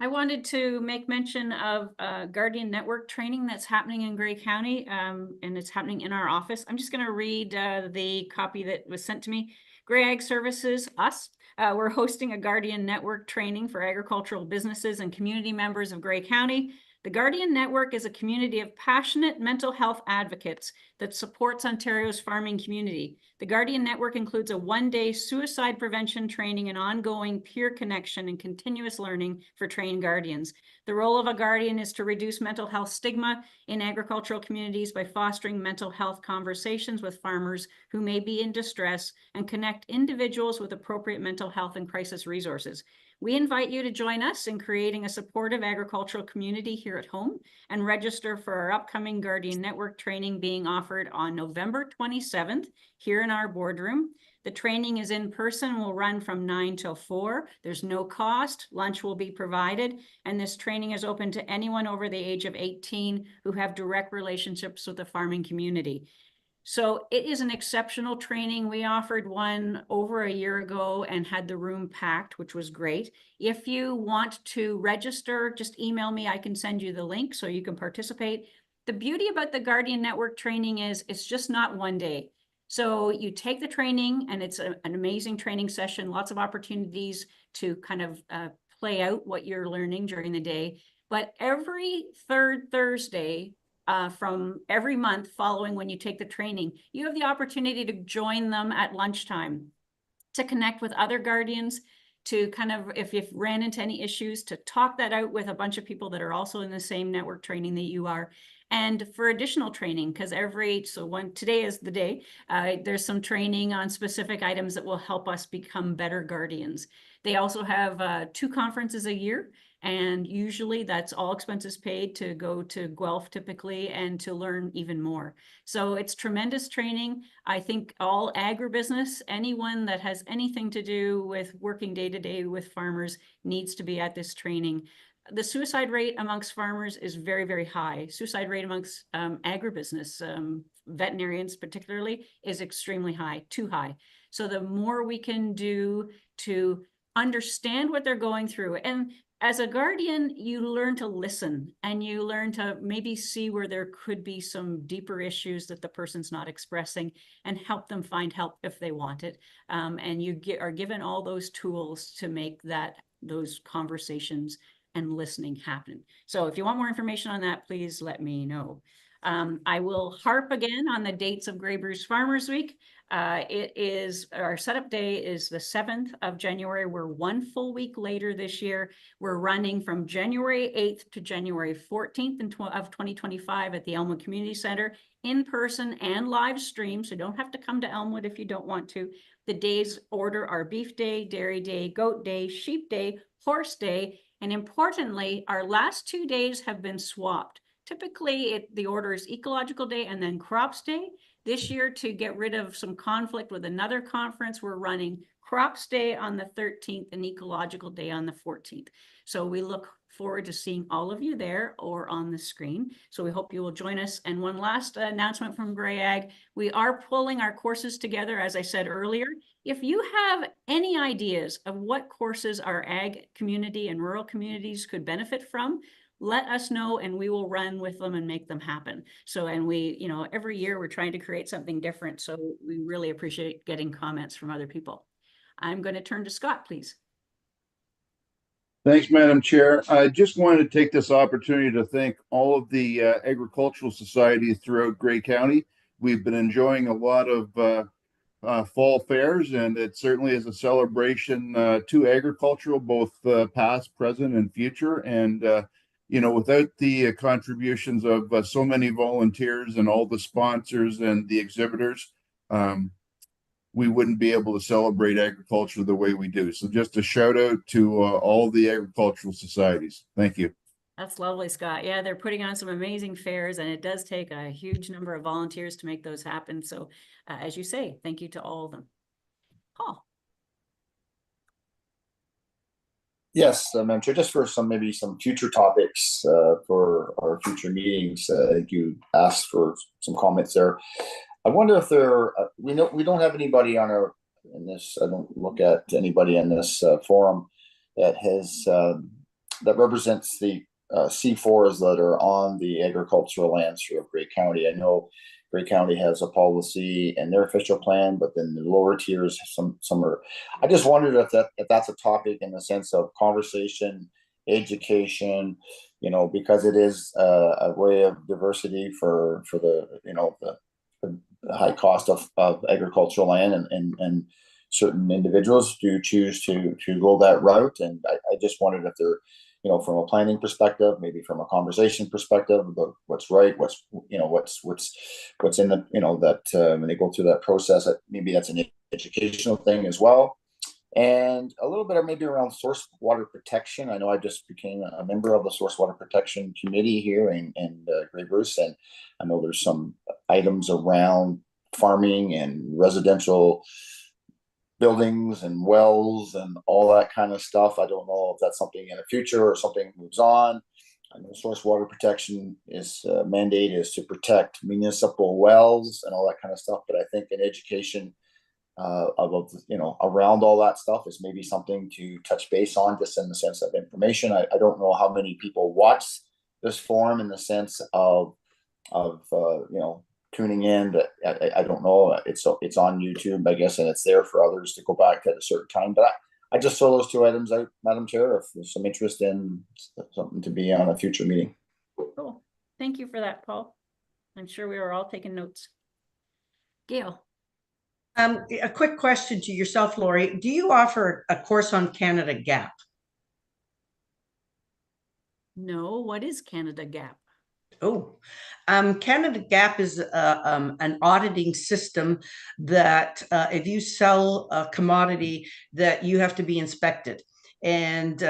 I wanted to make mention of Guardian Network training that's happening in Grey County, and it's happening in our office. I'm just going to read the copy that was sent to me. Grey Ag Services, us, we're hosting a Guardian Network training for agricultural businesses and community members of Grey County. The Guardian Network is a community of passionate mental health advocates that supports Ontario's farming community. The Guardian Network includes a one-day suicide prevention training and ongoing peer connection and continuous learning for trained guardians. The role of a guardian is to reduce mental health stigma in agricultural communities by fostering mental health conversations with farmers who may be in distress and connect individuals with appropriate mental health and crisis resources. We invite you to join us in creating a supportive agricultural community here at home and register for our upcoming Guardian Network training being offered on November 27th here in our boardroom. The training is in person and will run from 9 till 4. There's no cost. Lunch will be provided. And this training is open to anyone over the age of 18 who have direct relationships with the farming community. So it is an exceptional training. We offered one over a year ago and had the room packed, which was great. If you want to register, just email me. I can send you the link so you can participate. The beauty about the Guardian Network training is it's just not one day. So you take the training and it's an amazing training session, lots of opportunities to kind of play out what you're learning during the day. But every third Thursday, from every month following when you take the training, you have the opportunity to join them at lunchtime, to connect with other guardians, to kind of, if you've ran into any issues, to talk that out with a bunch of people that are also in the same network training that you are, and for additional training, because today is the day, there's some training on specific items that will help us become better guardians. They also have 2 conferences a year. And usually that's all expenses paid to go to Guelph typically and to learn even more. So it's tremendous training. I think all agribusiness, anyone that has anything to do with working day to day with farmers needs to be at this training. The suicide rate amongst farmers is very, very high. Suicide rate amongst agribusiness, veterinarians particularly, is extremely high, too high. So the more we can do to understand what they're going through, and as a guardian, you learn to listen and you learn to maybe see where there could be some deeper issues that the person's not expressing and help them find help if they want it. And you are given all those tools to make those conversations and listening happen. So if you want more information on that, please let me know. I will harp again on the dates of Grey Bruce Farmers Week. Our setup day is the 7th of January. We're 1 full week later this year. We're running from January 8th to January 14th of 2025 at the Elmwood Community Center, in person and live stream. So don't have to come to Elmwood if you don't want to. The days order are beef day, dairy day, goat day, sheep day, horse day. And importantly, our last 2 days have been swapped. Typically, the order is Ecological Day and then Crops Day. This year, to get rid of some conflict with another conference, we're running Crops Day on the 13th and Ecological Day on the 14th. So we look forward to seeing all of you there or on the screen. So we hope you will join us. And one last announcement from Grey Ag. We are pulling our courses together, as I said earlier. If you have any ideas of what courses our ag community and rural communities could benefit from, let us know and we will run with them and make them happen. So, and we, every year we're trying to create something different. So we really appreciate getting comments from other people. I'm going to turn to Scott, please. Thanks, Madam Chair. I just wanted to take this opportunity to thank all of the agricultural societies throughout Grey County. We've been enjoying a lot of fall fairs, and it certainly is a celebration to agricultural, both past, present, and future. And without the contributions of so many volunteers and all the sponsors and the exhibitors, we wouldn't be able to celebrate agriculture the way we do. So just a shout out to all the agricultural societies. Thank you. That's lovely, Scott. Yeah, they're putting on some amazing fairs, and it does take a huge number of volunteers to make those happen. So as you say, thank you to all of them. Paul. Yes, Madam Chair, just for maybe some future topics for our future meetings. I think you asked for some comments there. I wonder if we don't have anybody in this. I don't look at anybody in this forum that has that represents the C4s that are on the agricultural lands of Grey County. I know Grey County has a policy and their official plan, but then the lower tiers, some are. I just wondered if that's a topic in the sense of conversation, education, you know, because it is a way of diversity for the, you know, the high cost of agricultural land, and certain individuals do choose to go that route. And I just wondered if there, you know, from a planning perspective, maybe from a conversation perspective, about what's right, what's, you know, what's in the, you know, that when they go through that process, that maybe that's an educational thing as well. And a little bit of maybe around source water protection. I know I just became a member of the Source Water Protection Committee here in Grey Bruce, and I know there's some items around farming and residential buildings and wells and all that kind of stuff. I don't know if that's something in the future or something moves on. I know source water protection is mandate is to protect municipal wells and all that kind of stuff, but I think an education of you know, around all that stuff is maybe something to touch base on, just in the sense of information. I don't know how many people watch this forum in the sense of you know, tuning in, but I don't know. It's on YouTube, I guess, and it's there for others to go back at a certain time. But I just throw those two items out, Madam Chair, if there's some interest in something to be on a future meeting. Cool. Thank you for that, Paul. I'm sure we are all taking notes. Gail. A quick question to yourself, Lori. Do you offer a course on Canada Gap? No, what is Canada Gap? Oh, Canada Gap is an auditing system that if you sell a commodity, that you have to be inspected. And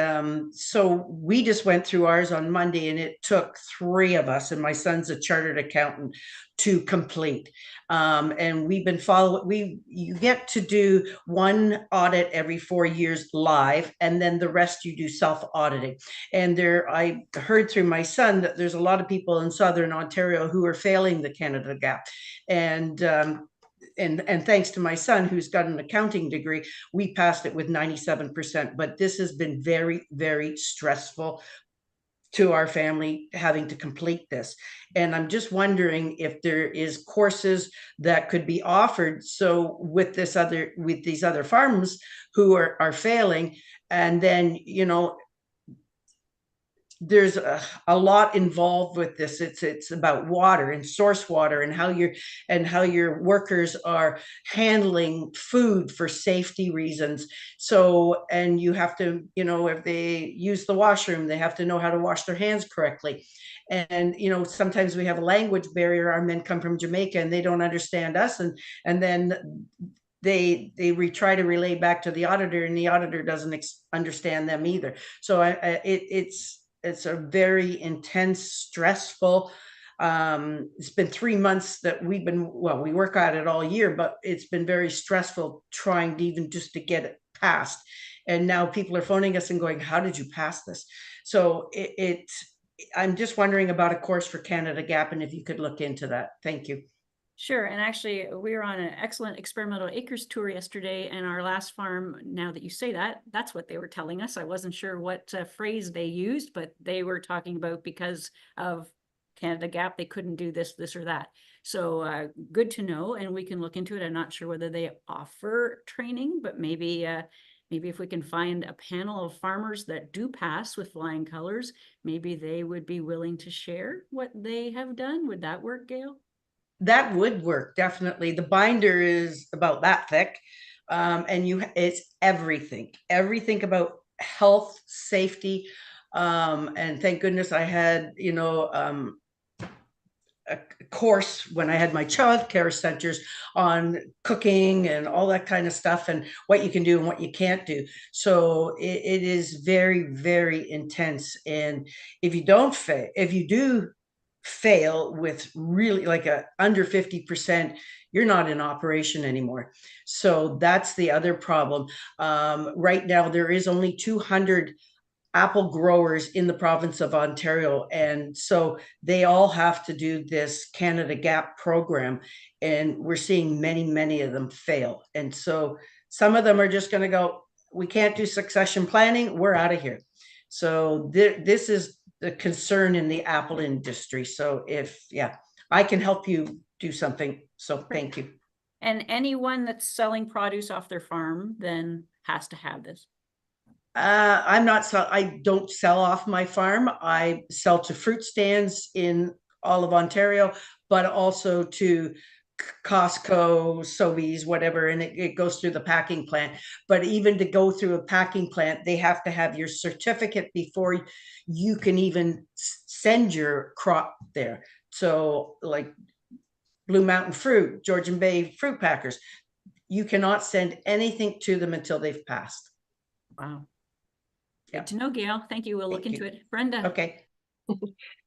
so we just went through ours on Monday, and it took 3 of us, and my son's a chartered accountant, to complete. And we've been following, you get to do 1 audit every 4 years live, and then the rest you do self-auditing. And I heard through my son that there's a lot of people in Southern Ontario who are failing the Canada Gap. And thanks to my son, who's got an accounting degree, we passed it with 97%. But this has been very, very stressful to our family, having to complete this. And I'm just wondering if there is courses that could be offered. So with these other farms who are failing, and then, you know, there's a lot involved with this. It's about water and source water, and how your workers are handling food for safety reasons. So, and you have to, you know, if they use the washroom, they have to know how to wash their hands correctly. And, you know, sometimes we have a language barrier. Our men come from Jamaica and they don't understand us. And then they try to relay back to the auditor, and the auditor doesn't understand them either. So it's a very intense, stressful, it's been 3 months that we work at it all year, but it's been very stressful trying to even just to get it passed. And now people are phoning us and going, how did you pass this? So I'm just wondering about a course for Canada Gap, and if you could look into that. Thank you. Sure. And actually, we were on an excellent experimental acres tour yesterday, and our last farm, now that you say that, that's what they were telling us. I wasn't sure what phrase they used, but they were talking about, because of Canada Gap, they couldn't do this, or that. So good to know, and we can look into it. I'm not sure whether they offer training, but maybe if we can find a panel of farmers that do pass with flying colors, maybe they would be willing to share what they have done. Would that work, Gail? That would work, definitely. The binder is about that thick, and it's everything about health, safety, and thank goodness I had, you know, a course when I had my child care centers on cooking and all that kind of stuff, and what you can do and what you can't do. So it is very, very intense. And if you do fail with really like under 50%, you're not in operation anymore. So that's the other problem. Right now, there is only 200 apple growers in the province of Ontario. And so they all have to do this Canada Gap program. And we're seeing many, many of them fail. And so some of them are just going to go, we can't do succession planning, we're out of here. So this is the concern in the apple industry. So I can help you do something. So thank you. And anyone that's selling produce off their farm then has to have this. I'm not I don't sell off my farm. I sell to fruit stands in all of Ontario, but also to Costco, Sobeys, whatever, and it goes through the packing plant. But even to go through a packing plant, they have to have your certificate before you can even send your crop there. So like Blue Mountain Fruit, Georgian Bay Fruit Packers, you cannot send anything to them until they've passed. Wow. Good to know, Gail. Thank you. We'll look into it. Brenda. Okay.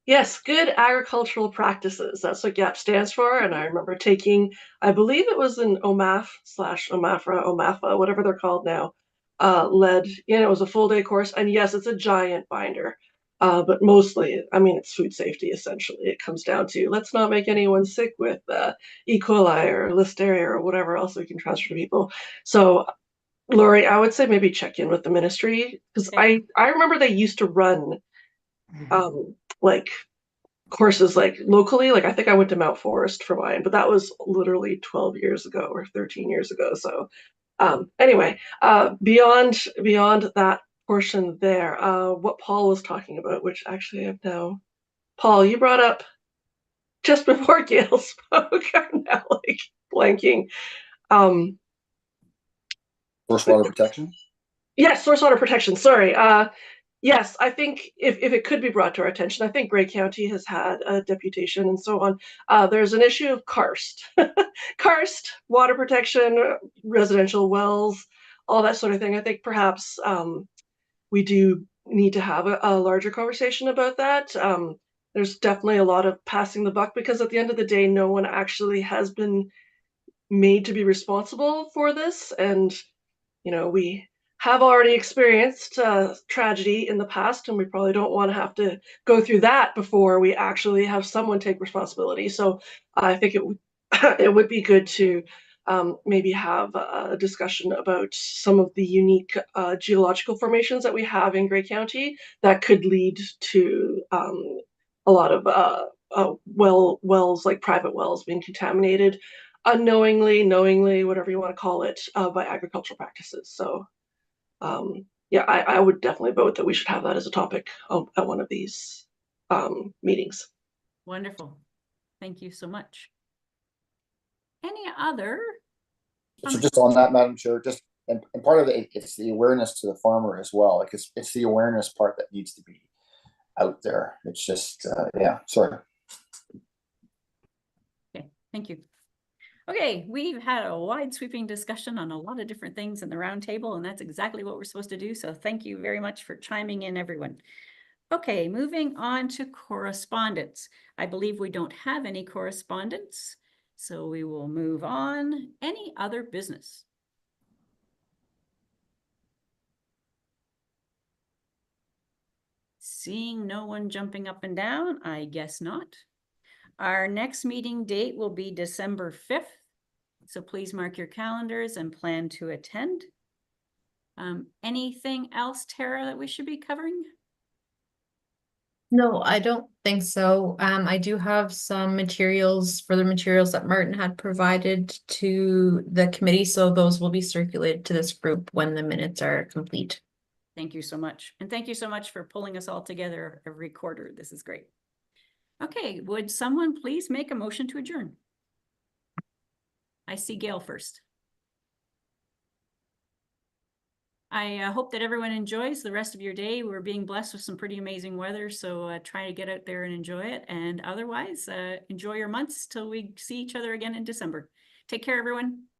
Yes, good agricultural practices. That's what GAP stands for. And I remember taking, I believe it was an OMAFRA, whatever they're called now, led, it was a full day course. And yes, it's a giant binder. But mostly, I mean, it's food safety, essentially. It comes down to, let's not make anyone sick with E. coli or Listeria or whatever else we can transfer to people. So, Lori, I would say maybe check in with the ministry, because I remember they used to run like courses like locally. Like I think I went to Mount Forest for mine, but that was literally 12 years ago or 13 years ago. So anyway, beyond that portion there, what Paul was talking about, which actually I have now, Paul, you brought up just before Gail spoke. I'm now like blanking. Source water protection? Yes, source water protection. Sorry. Yes, I think if it could be brought to our attention, I think Grey County has had a deputation and so on. There's an issue of karst. Karst, water protection, residential wells, all that sort of thing. I think perhaps we do need to have a larger conversation about that. There's definitely a lot of passing the buck, because at the end of the day, no one actually has been made to be responsible for this. And, we have already experienced tragedy in the past, and we probably don't want to have to go through that before we actually have someone take responsibility. So I think it would be good to maybe have a discussion about some of the unique geological formations that we have in Grey County that could lead to a lot of wells, like private wells, being contaminated unknowingly, knowingly, whatever you want to call it, by agricultural practices. So yeah, I would definitely vote that we should have that as a topic at one of these meetings. Wonderful. Thank you so much. Any other? So just on that, Madam Chair, and part of it's the awareness to the farmer as well. Like it's the awareness part that needs to be out there. It's just, yeah, sorry. Okay, thank you. Okay, we've had a wide sweeping discussion on a lot of different things in the round table, and that's exactly what we're supposed to do. So thank you very much for chiming in, everyone. Okay, moving on to correspondence. I believe we don't have any correspondence, so we will move on. Any other business? Seeing no one jumping up and down, I guess not. Our next meeting date will be December 5th. So please mark your calendars and plan to attend. Anything else, Tara, that we should be covering? No, I don't think so. I do have some further materials that Martin had provided to the committee, so those will be circulated to this group when the minutes are complete. Thank you so much. And thank you so much for pulling us all together every quarter. This is great. Okay, would someone please make a motion to adjourn? I see Gail first. I hope that everyone enjoys the rest of your day. We're being blessed with some pretty amazing weather, so try to get out there and enjoy it. And otherwise, enjoy your months till we see each other again in December. Take care, everyone.